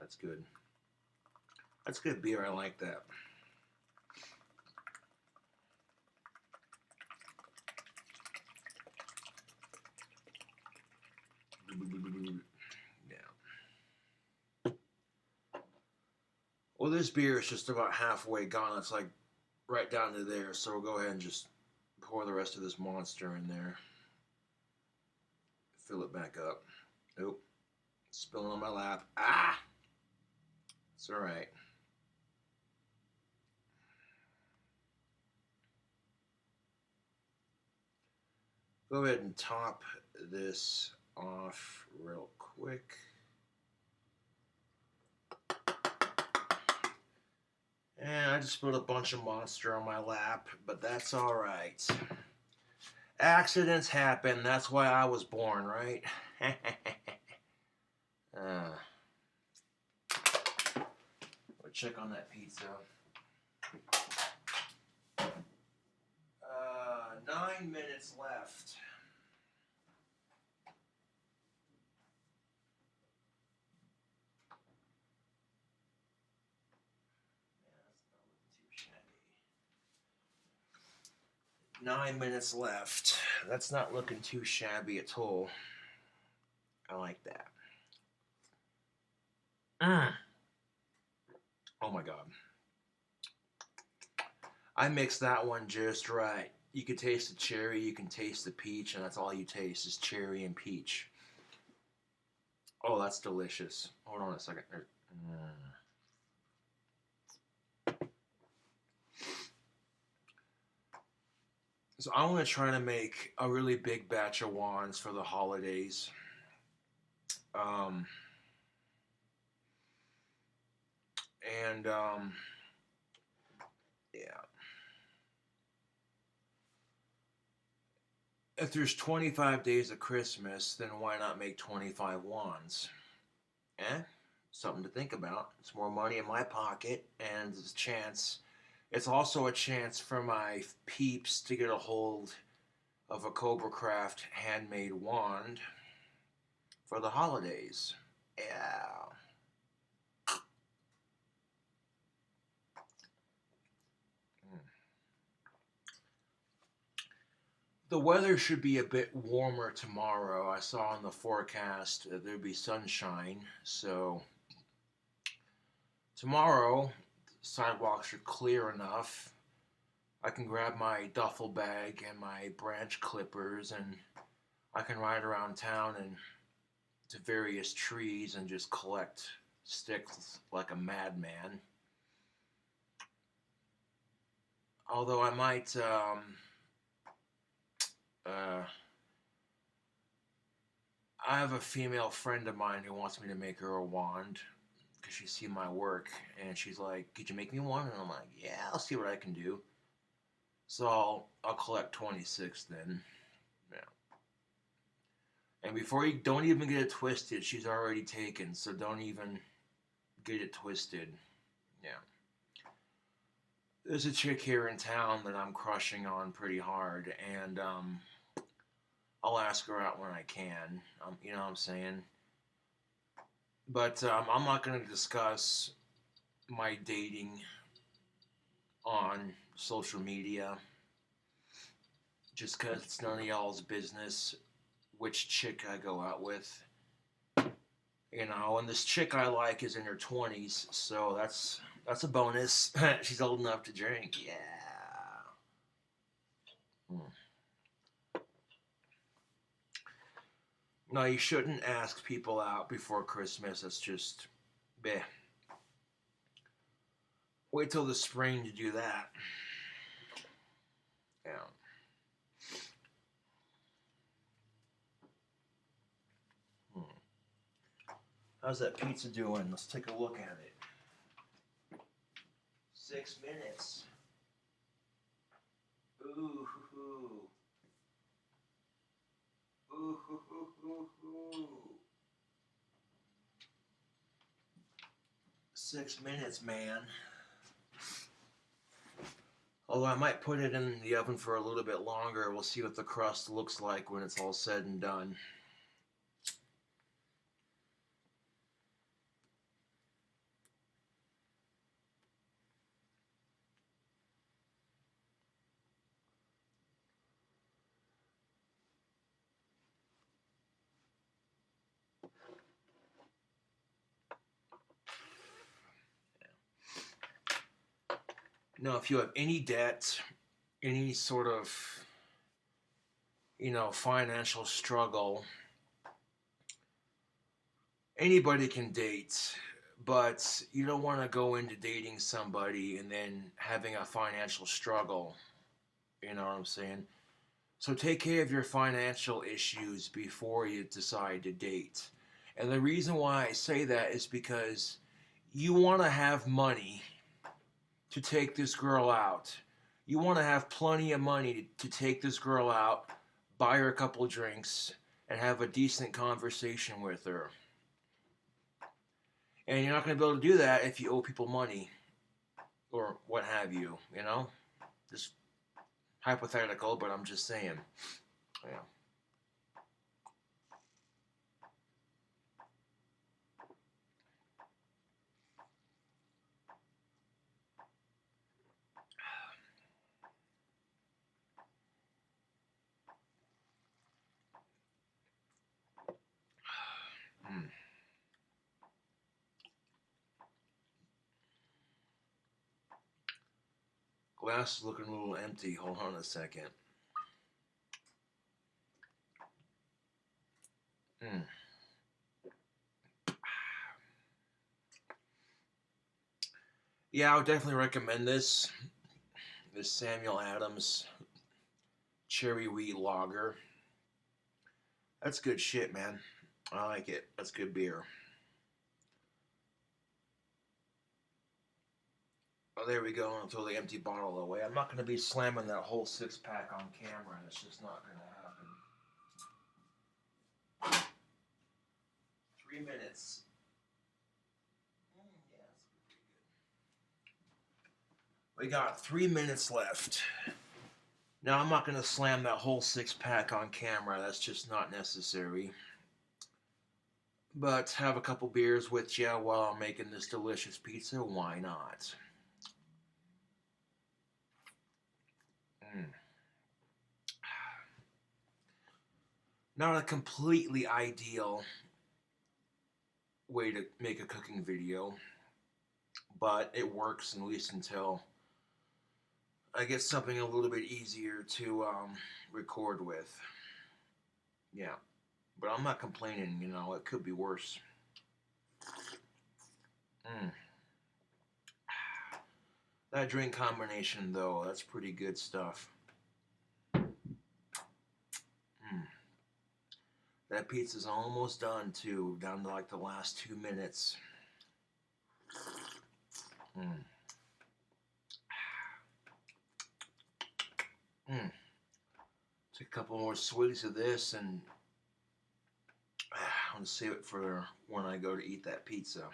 That's good. That's good beer. I like that. Yeah. Well, this beer is just about halfway gone. It's like right down to there. So we'll go ahead and just pour the rest of this monster in there. Fill it back up. Nope. Spilling on my lap. Ah! It's alright. Go ahead and top this off real quick. And I just spilled a bunch of monster on my lap, but that's alright. Accidents happen. That's why I was born, right? We'll check on that pizza. 9 minutes left. Yeah, 9 minutes left. That's not looking too shabby at all. I like that. Oh my god. I mixed that one just right. You can taste the cherry, you can taste the peach, and that's all you taste is cherry and peach. Oh, that's delicious. Hold on a second. So I want to try to make a really big batch of wands for the holidays. Um, and yeah. If there's 25 days of Christmas, then why not make 25 wands? Something to think about. It's more money in my pocket, and it's a chance. It's also a chance for my peeps to get a hold of a Cobra Craft handmade wand for the holidays. Yeah. The weather should be a bit warmer tomorrow. I saw in the forecast there'd be sunshine. So tomorrow, sidewalks are clear enough. I can grab my duffel bag and my branch clippers and I can ride around town and to various trees and just collect sticks like a madman. Although uh, I have a female friend of mine who wants me to make her a wand because she's seen my work and she's like, "Could you make me one?" And I'm like, "Yeah, I'll see what I can do." So I'll collect 26 then. Yeah. And before you don't even get it twisted, she's already taken. So don't even get it twisted. Yeah. There's a chick here in town that I'm crushing on pretty hard, and I'll ask her out when I can. You know what I'm saying? But I'm not going to discuss my dating on social media just because it's none of y'all's business which chick I go out with. You know, and this chick I like is in her 20s, so that's a bonus. She's old enough to drink. Yeah. Hmm. No, you shouldn't ask people out before Christmas. That's just, bleh. Wait till the spring to do that. Yeah. Hmm. How's that pizza doing? Let's take a look at it. 6 minutes. Ooh, hoo, hoo. Ooh, hoo, hoo, hoo, hoo. 6 minutes, man. Although I might put it in the oven for a little bit longer. We'll see what the crust looks like when it's all said and done. Now, if you have any debt, any sort of, financial struggle, anybody can date, but you don't want to go into dating somebody and then having a financial struggle. You know what I'm saying? So take care of your financial issues before you decide to date. And the reason why I say that is because you want to have money to take this girl out. You want to have plenty of money to take this girl out, buy her a couple of drinks, and have a decent conversation with her. And you're not going to be able to do that if you owe people money or what have you, you know? Just hypothetical, but I'm just saying. Yeah. Mm. Glass is looking a little empty. Hold on a second. Mm. Yeah, I would definitely recommend this. This Samuel Adams cherry wheat lager. That's good shit, man. I like it. That's good beer. Oh, there we go. I'll throw the empty bottle away. I'm not going to be slamming that whole 6-pack on camera. It's just not going to happen. 3 minutes. Yeah, we got 3 minutes left. Now, I'm not going to slam that whole 6-pack on camera. That's just not necessary. But have a couple beers with you while I'm making this delicious pizza. Why not? Mm. Not a completely ideal way to make a cooking video, but it works at least until I get something a little bit easier to record with. Yeah, but I'm not complaining. It could be worse. Mm. That drink combination, though, that's pretty good stuff. Mm. That pizza's almost done, too. Down to like the last 2 minutes. Mm. Mm. Take a couple more sweets of this, and I'm going to save it for when I go to eat that pizza.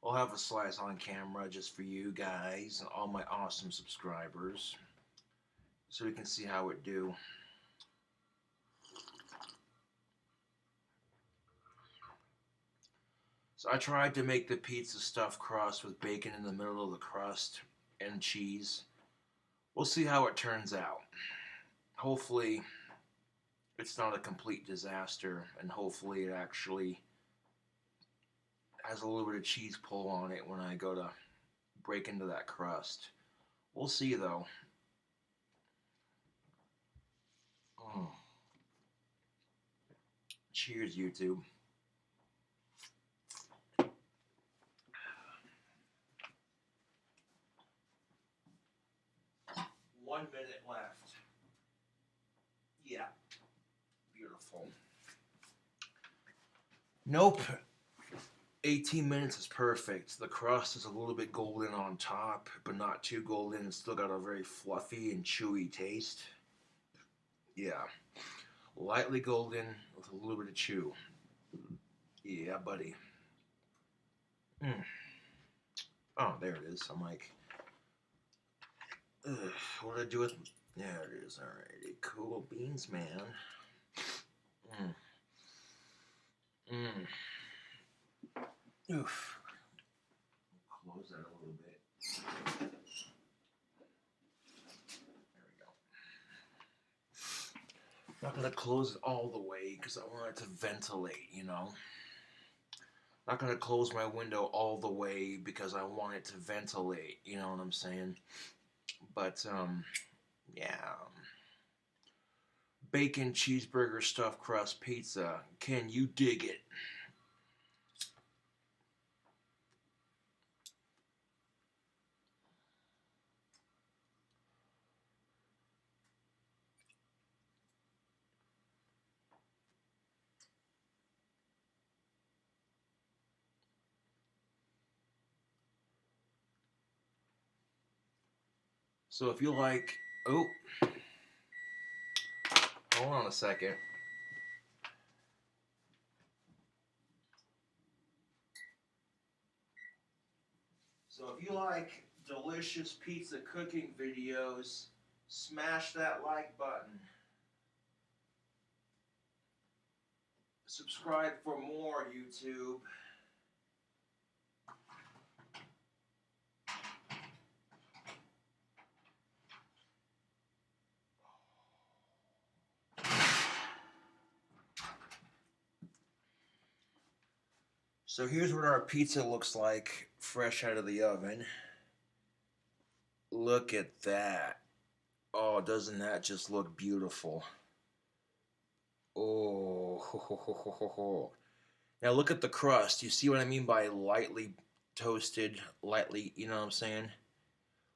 I'll have a slice on camera just for you guys and all my awesome subscribers, so we can see how it do. So I tried to make the pizza stuffed crust with bacon in the middle of the crust and cheese. We'll see how it turns out. Hopefully it's not a complete disaster, and hopefully it actually has a little bit of cheese pull on it when I go to break into that crust. We'll see though. Mm. Cheers, YouTube. 1 minute left. Yeah, beautiful. Nope. 18 minutes is perfect. The crust is a little bit golden on top, but not too golden. It's still got a very fluffy and chewy taste. Yeah. Lightly golden with a little bit of chew. Yeah, buddy. Mm. Oh, there it is. I'm like, ugh, what did I do with... There it is. Alrighty. Cool beans, man. Mm. Mm. Oof. Close that a little bit. There we go. Not gonna close it all the way because I want it to ventilate. Not gonna close my window all the way because I want it to ventilate. You know what I'm saying? But yeah. Bacon cheeseburger stuffed crust pizza. Can you dig it? So if you like, oh, hold on a second. So if you like delicious pizza cooking videos, smash that like button. Subscribe for more, YouTube. So here's what our pizza looks like fresh out of the oven. Look at that. Oh, doesn't that just look beautiful? Oh, ho, ho, ho, ho, ho, ho. Now look at the crust. You see what I mean by lightly toasted, lightly, you know what I'm saying?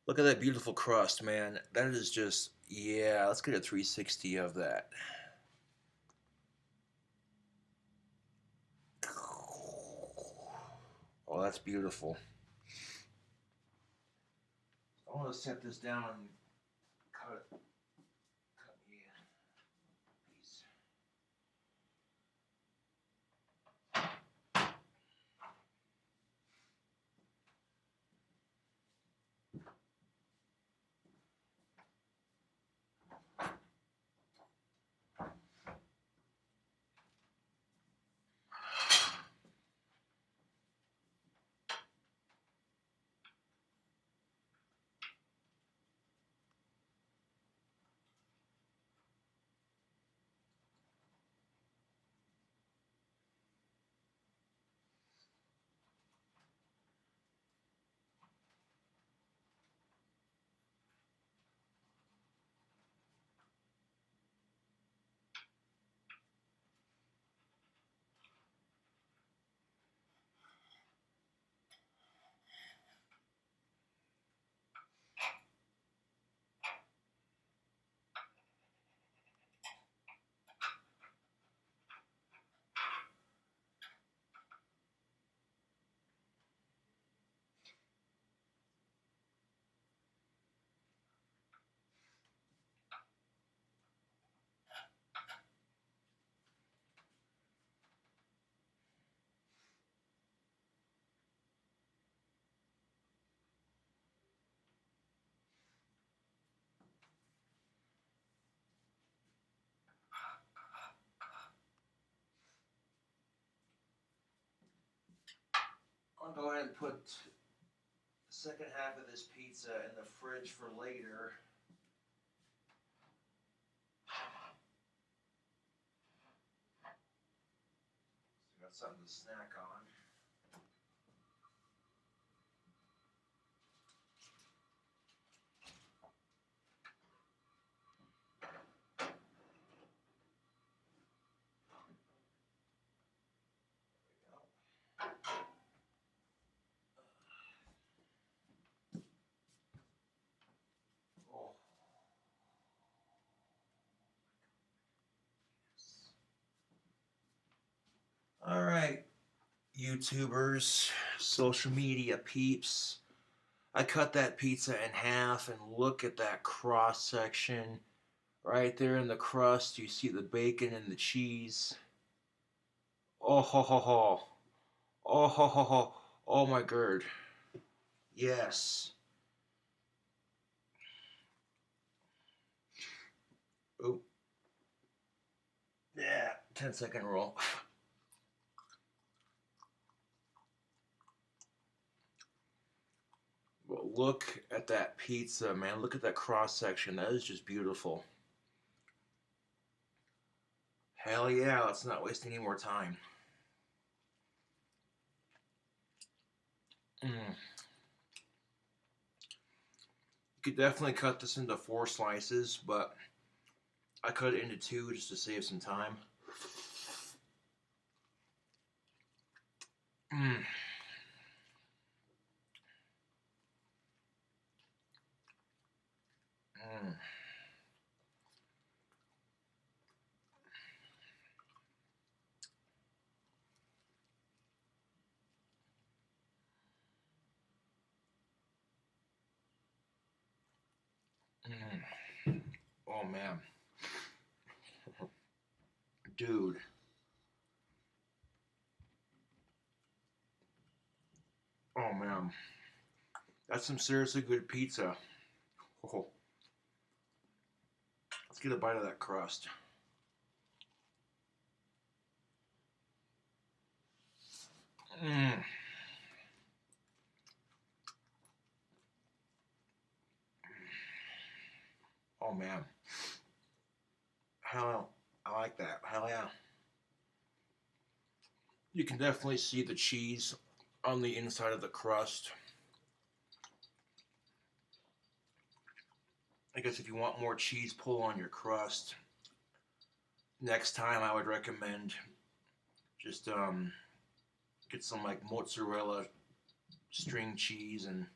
Look at that beautiful crust, man. That is just, yeah, let's get a 360 of that. Oh, that's beautiful. I want to set this down and cut it. Cut me a piece. go ahead and put the second half of this pizza in the fridge for later. So got something to snack on. Oh. All right, YouTubers, social media peeps. I cut that pizza in half and look at that cross section. Right there in the crust, you see the bacon and the cheese. Oh ho ho ho. Oh ho ho ho. Oh my god. Yes. Oh. Yeah. 10-second roll. But look at that pizza, man. Look at that cross section. That is just beautiful. Hell yeah. Let's not waste any more time. Mm. You could definitely cut this into 4 slices, but I cut it into 2 just to save some time. Mm. Mm. Mm. Oh man. Dude. Oh man. That's some seriously good pizza. Oh. Let's get a bite of that crust. Mm. Oh man. Hell, I like that. Hell yeah. You can definitely see the cheese on the inside of the crust. I guess if you want more cheese pull on your crust, next time I would recommend just get some like mozzarella string cheese and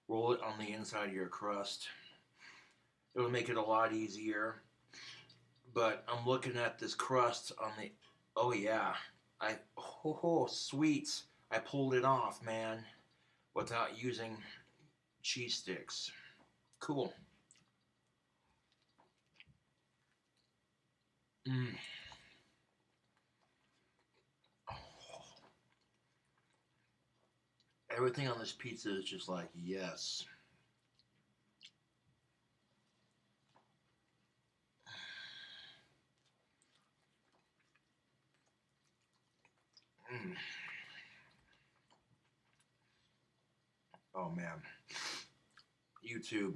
roll it on the inside of your crust. It'll make it a lot easier. But I'm looking at this crust on the. Oh yeah, sweet. I pulled it off, man, without using cheese sticks. Cool. Mm. Everything on this pizza is just like yes. Mm. Oh man, YouTube.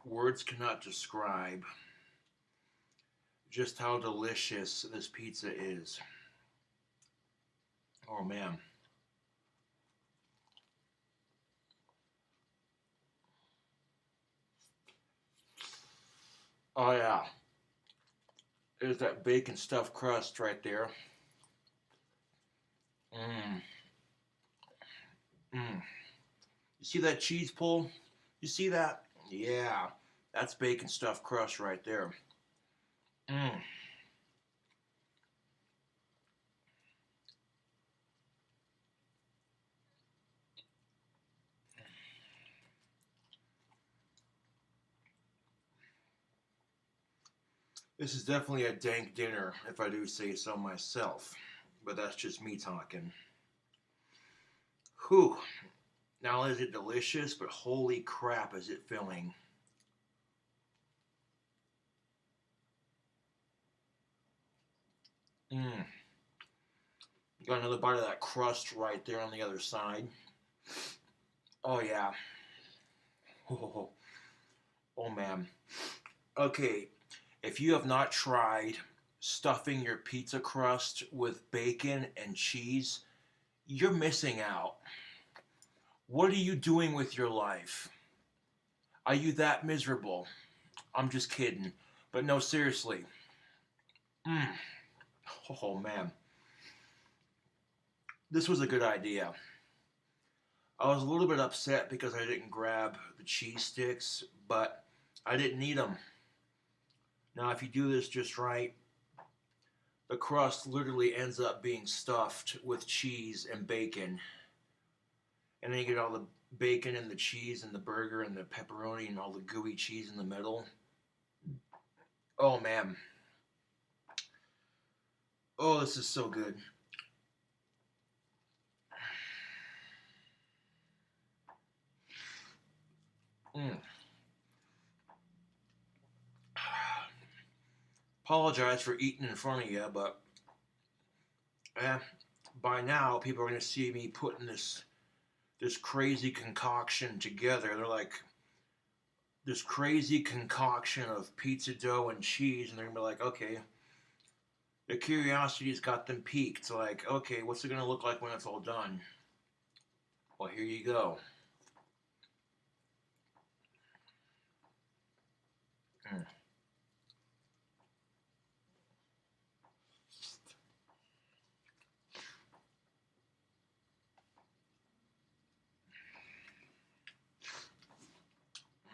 Words cannot describe just how delicious this pizza is. Oh man. Oh yeah. There's that bacon stuffed crust right there. Mmm. Mmm. You see that cheese pull? You see that? Yeah. That's bacon stuffed crust right there. Mmm. This is definitely a dank dinner, if I do say so myself. But that's just me talking. Whew. Not only is it delicious, but holy crap, is it filling. Mmm. Got another bite of that crust right there on the other side. Oh yeah. Oh, oh man. Okay, if you have not tried stuffing your pizza crust with bacon and cheese, you're missing out. What are you doing with your life? Are you that miserable? I'm just kidding. But no, seriously. Mm. Oh man. This was a good idea. I was a little bit upset because I didn't grab the cheese sticks, but I didn't need them. Now, if you do this just right, the crust literally ends up being stuffed with cheese and bacon. And then you get all the bacon and the cheese and the burger and the pepperoni and all the gooey cheese in the middle. Oh man. Oh, this is so good. Mm. Apologize for eating in front of you, but eh, by now people are going to see me putting this crazy concoction together. They're like, this crazy concoction of pizza dough and cheese, and they're gonna be like, okay, the curiosity's got them peaked. Like, okay, what's it gonna look like when it's all done? Well, here you go. Mm.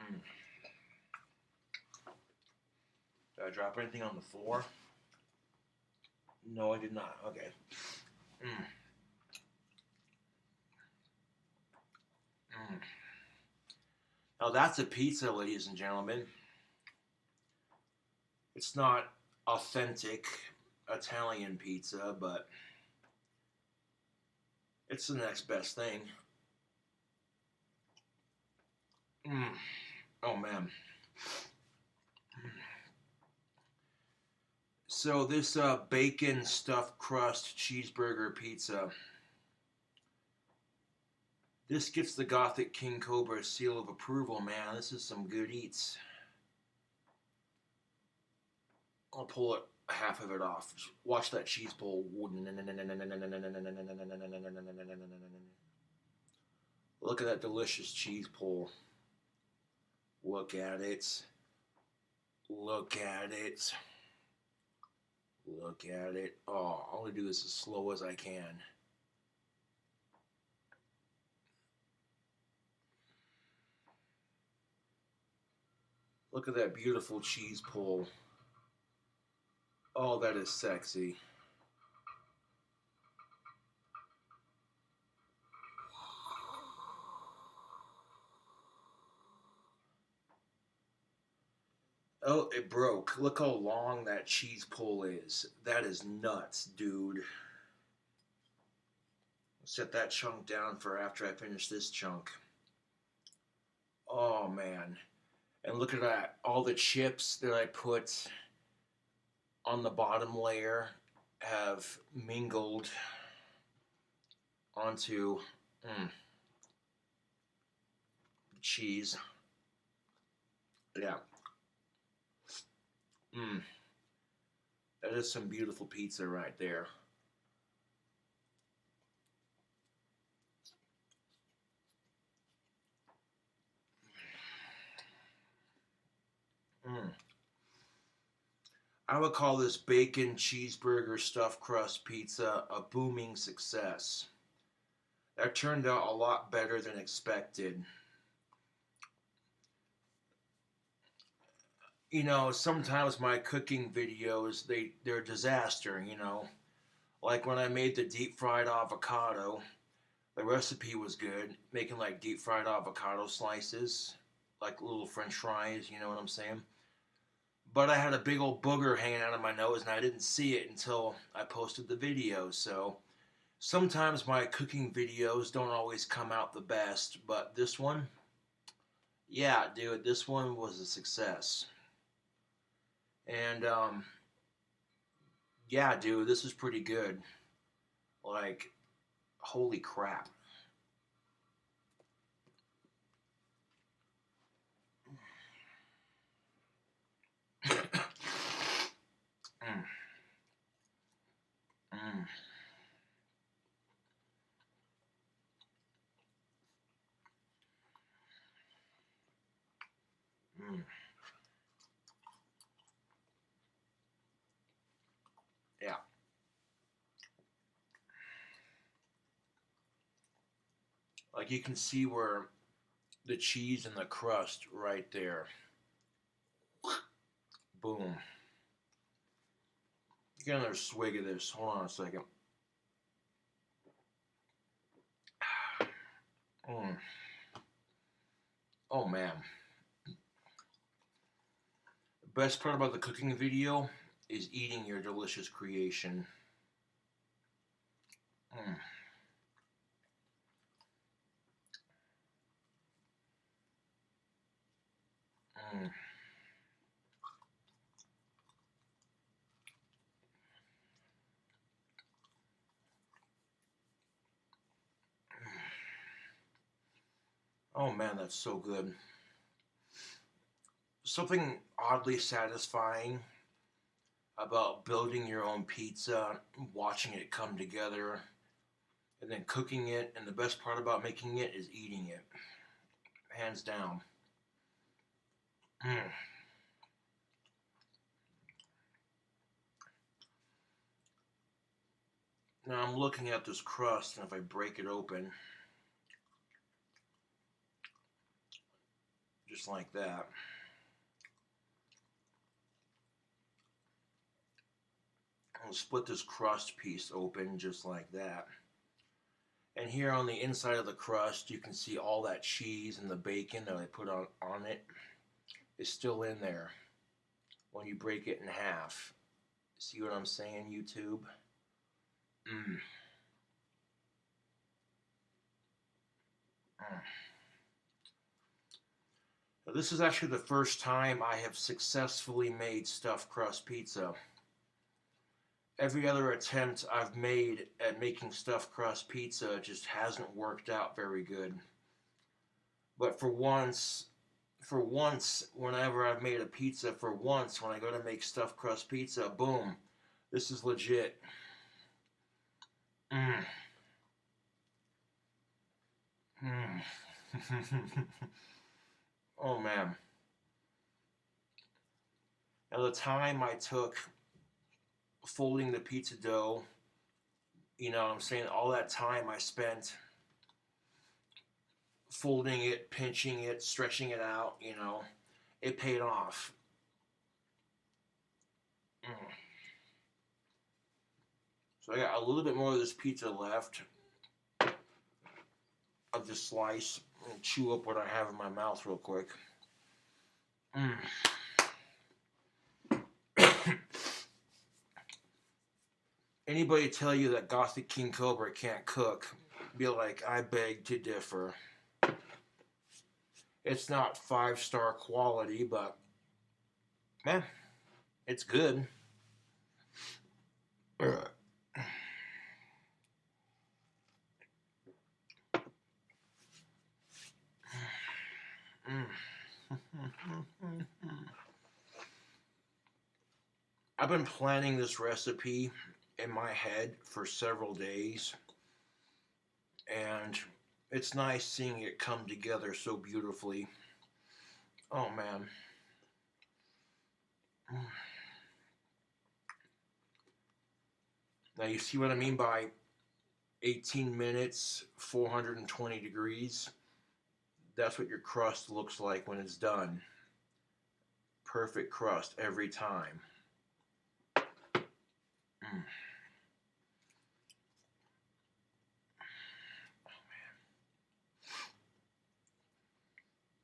Mm. Did I drop anything on the floor? No, I did not. Okay. Mm. Mm. Now that's a pizza, ladies and gentlemen. It's not authentic Italian pizza, but it's the next best thing. Mm. Oh man. So this bacon stuffed crust cheeseburger pizza, this gets the Gothic King Cobra seal of approval, man. This is some good eats. I'll pull it half of it off. Just watch that cheese pull. Look at that delicious cheese pull. Look at it. Look at it. Look at it. Oh, I'm gonna do this as slow as I can. Look at that beautiful cheese pull. Oh, that is sexy. Oh, it broke. Look how long that cheese pull is. That is nuts, dude. Set that chunk down for after I finish this chunk. Oh, man. And look at that. All the chips that I put on the bottom layer have mingled onto the cheese. Yeah. Mm, that is some beautiful pizza right there. Mm. I would call this bacon cheeseburger stuffed crust pizza a booming success. That turned out a lot better than expected. You know, sometimes my cooking videos they're a disaster, you know. Like when I made the deep fried avocado, the recipe was good, making like deep fried avocado slices, like little french fries, you know what I'm saying? But I had a big old booger hanging out of my nose and I didn't see it until I posted the video. So sometimes my cooking videos don't always come out the best, but this one, yeah, dude, this one was a success. And yeah, dude, this is pretty good. Like, holy crap. Mm. Yeah. Like you can see where the cheese and the crust right there. Boom. Get another swig of this. Hold on a second. Mm. Oh man. The best part about the cooking video is eating your delicious creation. Mm. Mm. Oh man, that's so good. Something oddly satisfying about building your own pizza, watching it come together, and then cooking it. And the best part about making it is eating it. Hands down. Mm. Now I'm looking at this crust, and if I break it open, just like that, I'll split this crust piece open just like that. And here on the inside of the crust, you can see all that cheese and the bacon that I put on it is still in there when you break it in half. See what I'm saying, YouTube? Mm. Mm. Now, this is actually the first time I have successfully made stuffed crust pizza. Every other attempt I've made at making stuffed crust pizza just hasn't worked out very good. But for once, whenever I've made a pizza, for once, when I go to make stuffed crust pizza, boom, this is legit. Mm. Mm. Oh man. Now the time I took folding the pizza dough, you know what I'm saying, all that time I spent folding it, pinching it, stretching it out, it paid off. Mm. So I got a little bit more of this pizza left of this slice and chew up what I have in my mouth real quick. Mm. Anybody tell you that Gothic King Cobra can't cook, be like, I beg to differ. It's not 5-star quality, but man, it's good. Mm. I've been planning this recipe in my head for several days, and it's nice seeing it come together so beautifully. Oh man. Now you see what I mean by 18 minutes, 420 degrees? That's what your crust looks like when it's done. Perfect crust every time. Mm.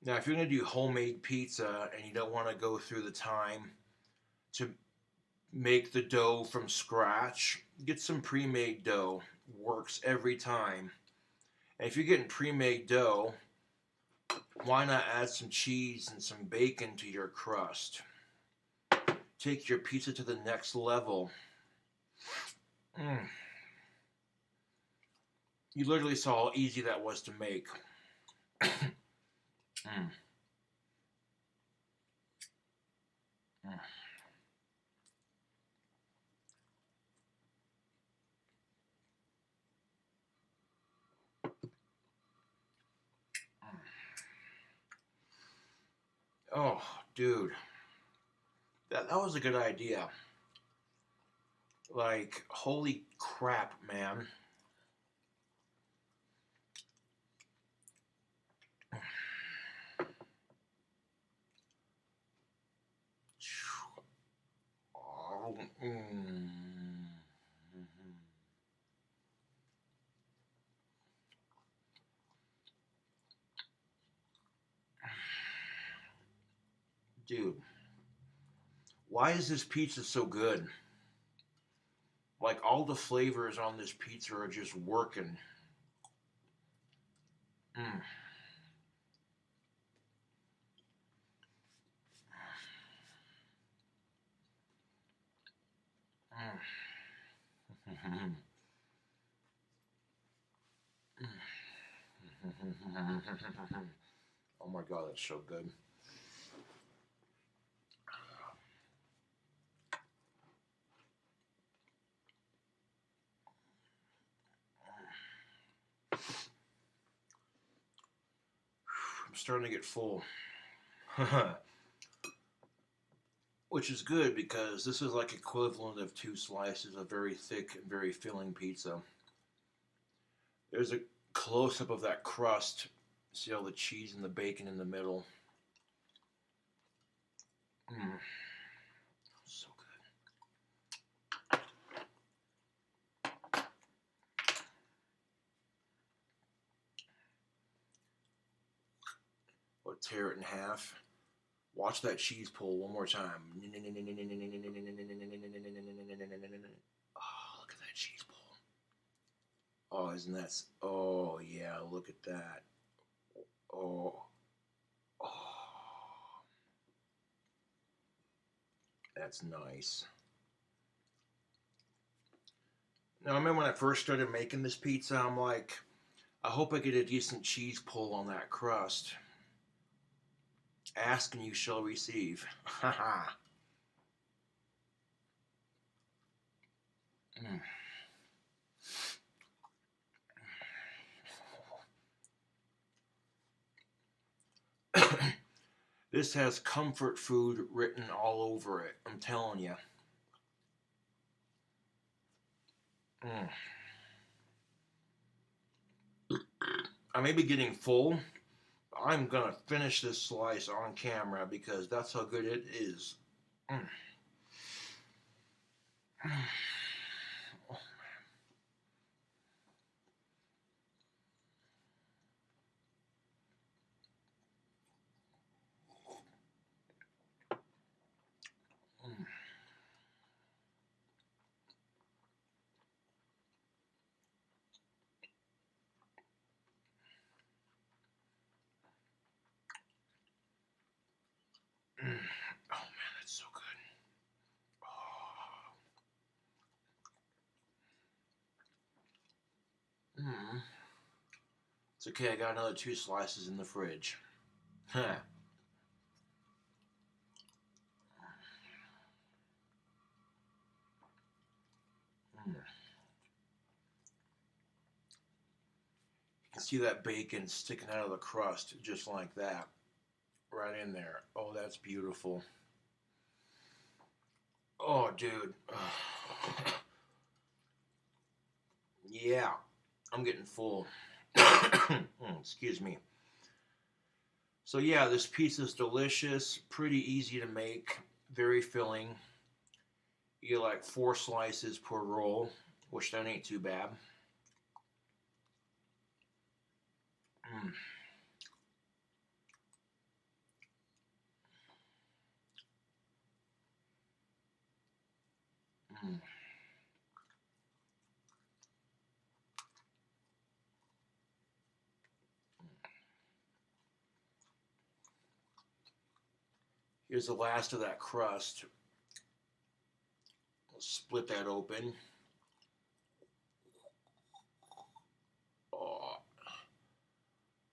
Now, if you're going to do homemade pizza and you don't want to go through the time to make the dough from scratch, get some pre-made dough. Works every time. And if you're getting pre-made dough, why not add some cheese and some bacon to your crust? Take your pizza to the next level. Mm. You literally saw how easy that was to make. Mm. Mm. Oh, dude, that was a good idea. Like, holy crap, man. Oh, dude, why is this pizza so good? Like, all the flavors on this pizza are just working. Mm, mm. Oh my god, that's so good. I'm starting to get full. Which is good because this is like equivalent of 2 slices of very thick and very filling pizza. There's a close up of that crust. See all the cheese and the bacon in the middle. Mm, so good. We'll tear it in half. Watch that cheese pull one more time. Oh, look at that cheese pull. Oh, isn't that? Oh, yeah, look at that. Oh, oh, that's nice. Now, I remember when I first started making this pizza, I'm like, I hope I get a decent cheese pull on that crust. Ask and you shall receive. Haha. Mm. This has comfort food written all over it. I'm telling you. Mm. I may be getting full. I'm gonna finish this slice on camera because that's how good it is. Mm. Mm. Mm. Oh man, that's so good. Oh. Mm. It's okay. I got another 2 slices in the fridge. Huh. Mm. You can see that bacon sticking out of the crust just like that, right in there. Oh, that's beautiful. Oh, dude. Yeah, I'm getting full. Excuse me. So yeah, this pizza is delicious, pretty easy to make, very filling. You get like 4 slices per roll, which that ain't too bad. Mm, mm. Here's the last of that crust. Let's split that open. Oh,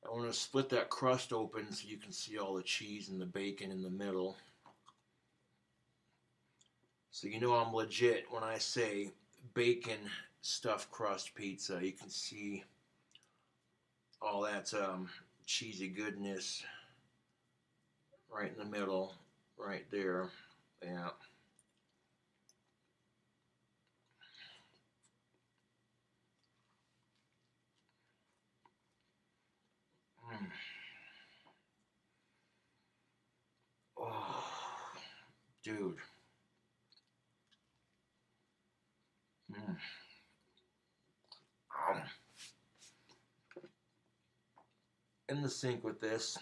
I want to split that crust open so you can see all the cheese and the bacon in the middle. So you know I'm legit when I say bacon stuffed crust pizza. You can see all that cheesy goodness right in the middle, right there. Yeah. Mm. Oh, dude. Mm. Um, in the sink with this.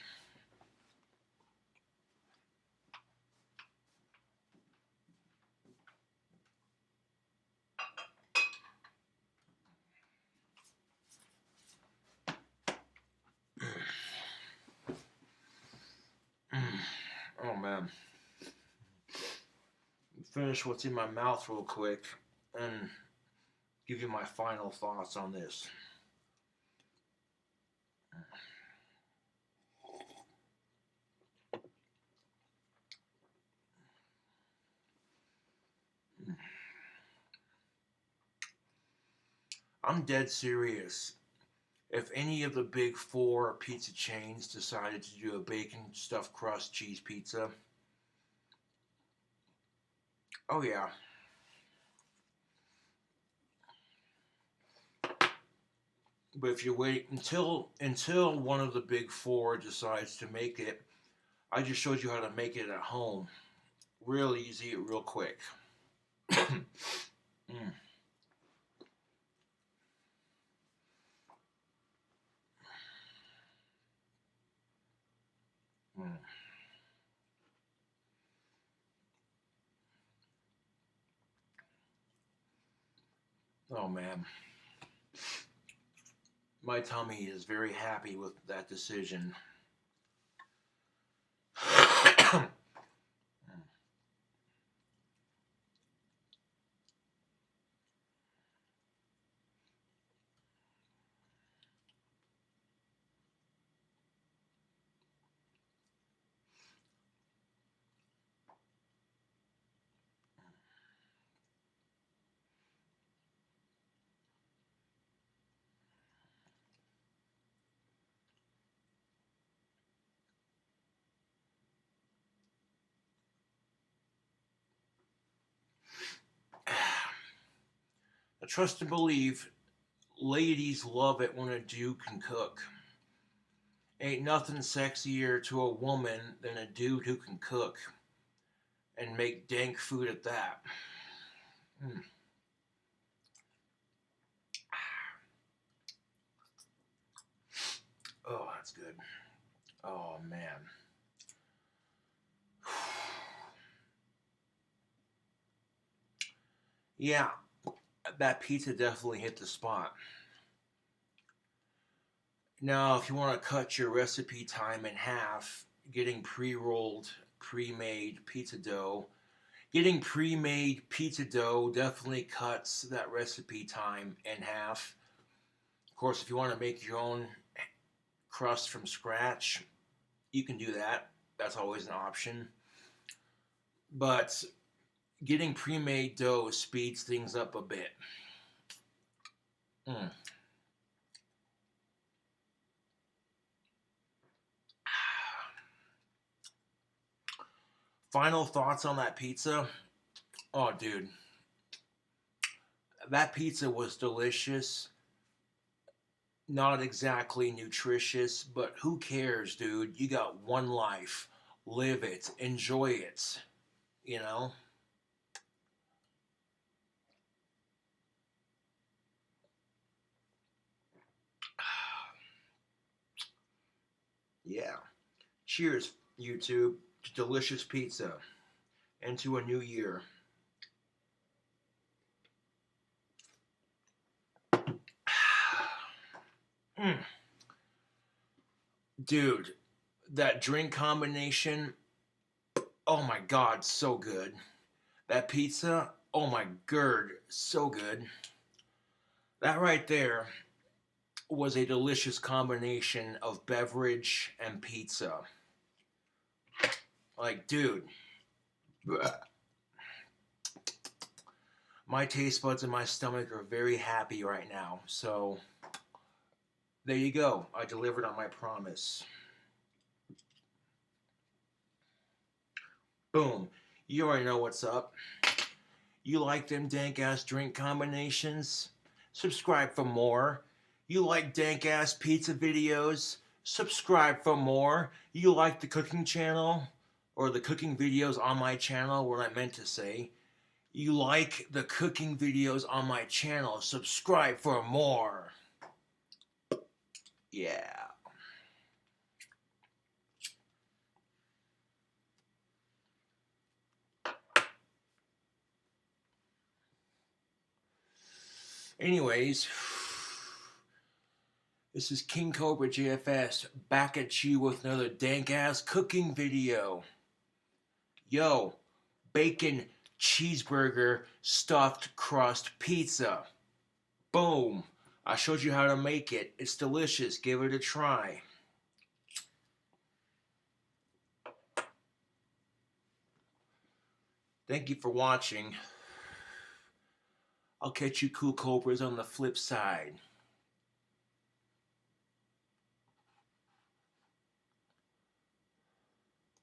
Mm. Oh man. Finish what's in my mouth real quick and give you my final thoughts on this. I'm dead serious. If any of the big four pizza chains decided to do a bacon stuffed crust cheese pizza, oh yeah. But if you wait until one of the big four decides to make it, I just showed you how to make it at home. Real easy, real quick. mm, mm. Oh man, my tummy is very happy with that decision. I trust and believe ladies love it when a dude can cook. Ain't nothing sexier to a woman than a dude who can cook and make dank food at that. Mm. Oh, that's good. Oh man. Yeah, that pizza definitely hit the spot. Now, if you want to cut your recipe time in half, getting pre-rolled, pre-made pizza dough, getting pre-made pizza dough definitely cuts that recipe time in half. Of course, if you want to make your own crust from scratch, you can do that. That's always an option. But getting pre-made dough speeds things up a bit. Mm. Final thoughts on that pizza? Oh, dude, that pizza was delicious. Not exactly nutritious, but who cares, dude? You got one life. Live it. Enjoy it. You know? Yeah. Cheers, YouTube, to delicious pizza and to a new year. Mm. Dude, that drink combination, oh my god, so good. That pizza, oh my god, so good. That right there was a delicious combination of beverage and pizza. Like, dude, my taste buds and my stomach are very happy right now. So, there you go. I delivered on my promise. Boom. You already know what's up. You like them dank ass drink combinations? Subscribe for more. You like dank ass pizza videos? Subscribe for more. You like the cooking channel? Or the cooking videos on my channel, what I meant to say. You like the cooking videos on my channel? Subscribe for more. Yeah. Anyways, this is King Cobra JFS back at you with another dank ass cooking video. Yo, bacon cheeseburger stuffed crust pizza. Boom. I showed you how to make it. It's delicious. Give it a try. Thank you for watching. I'll catch you cool cobras on the flip side.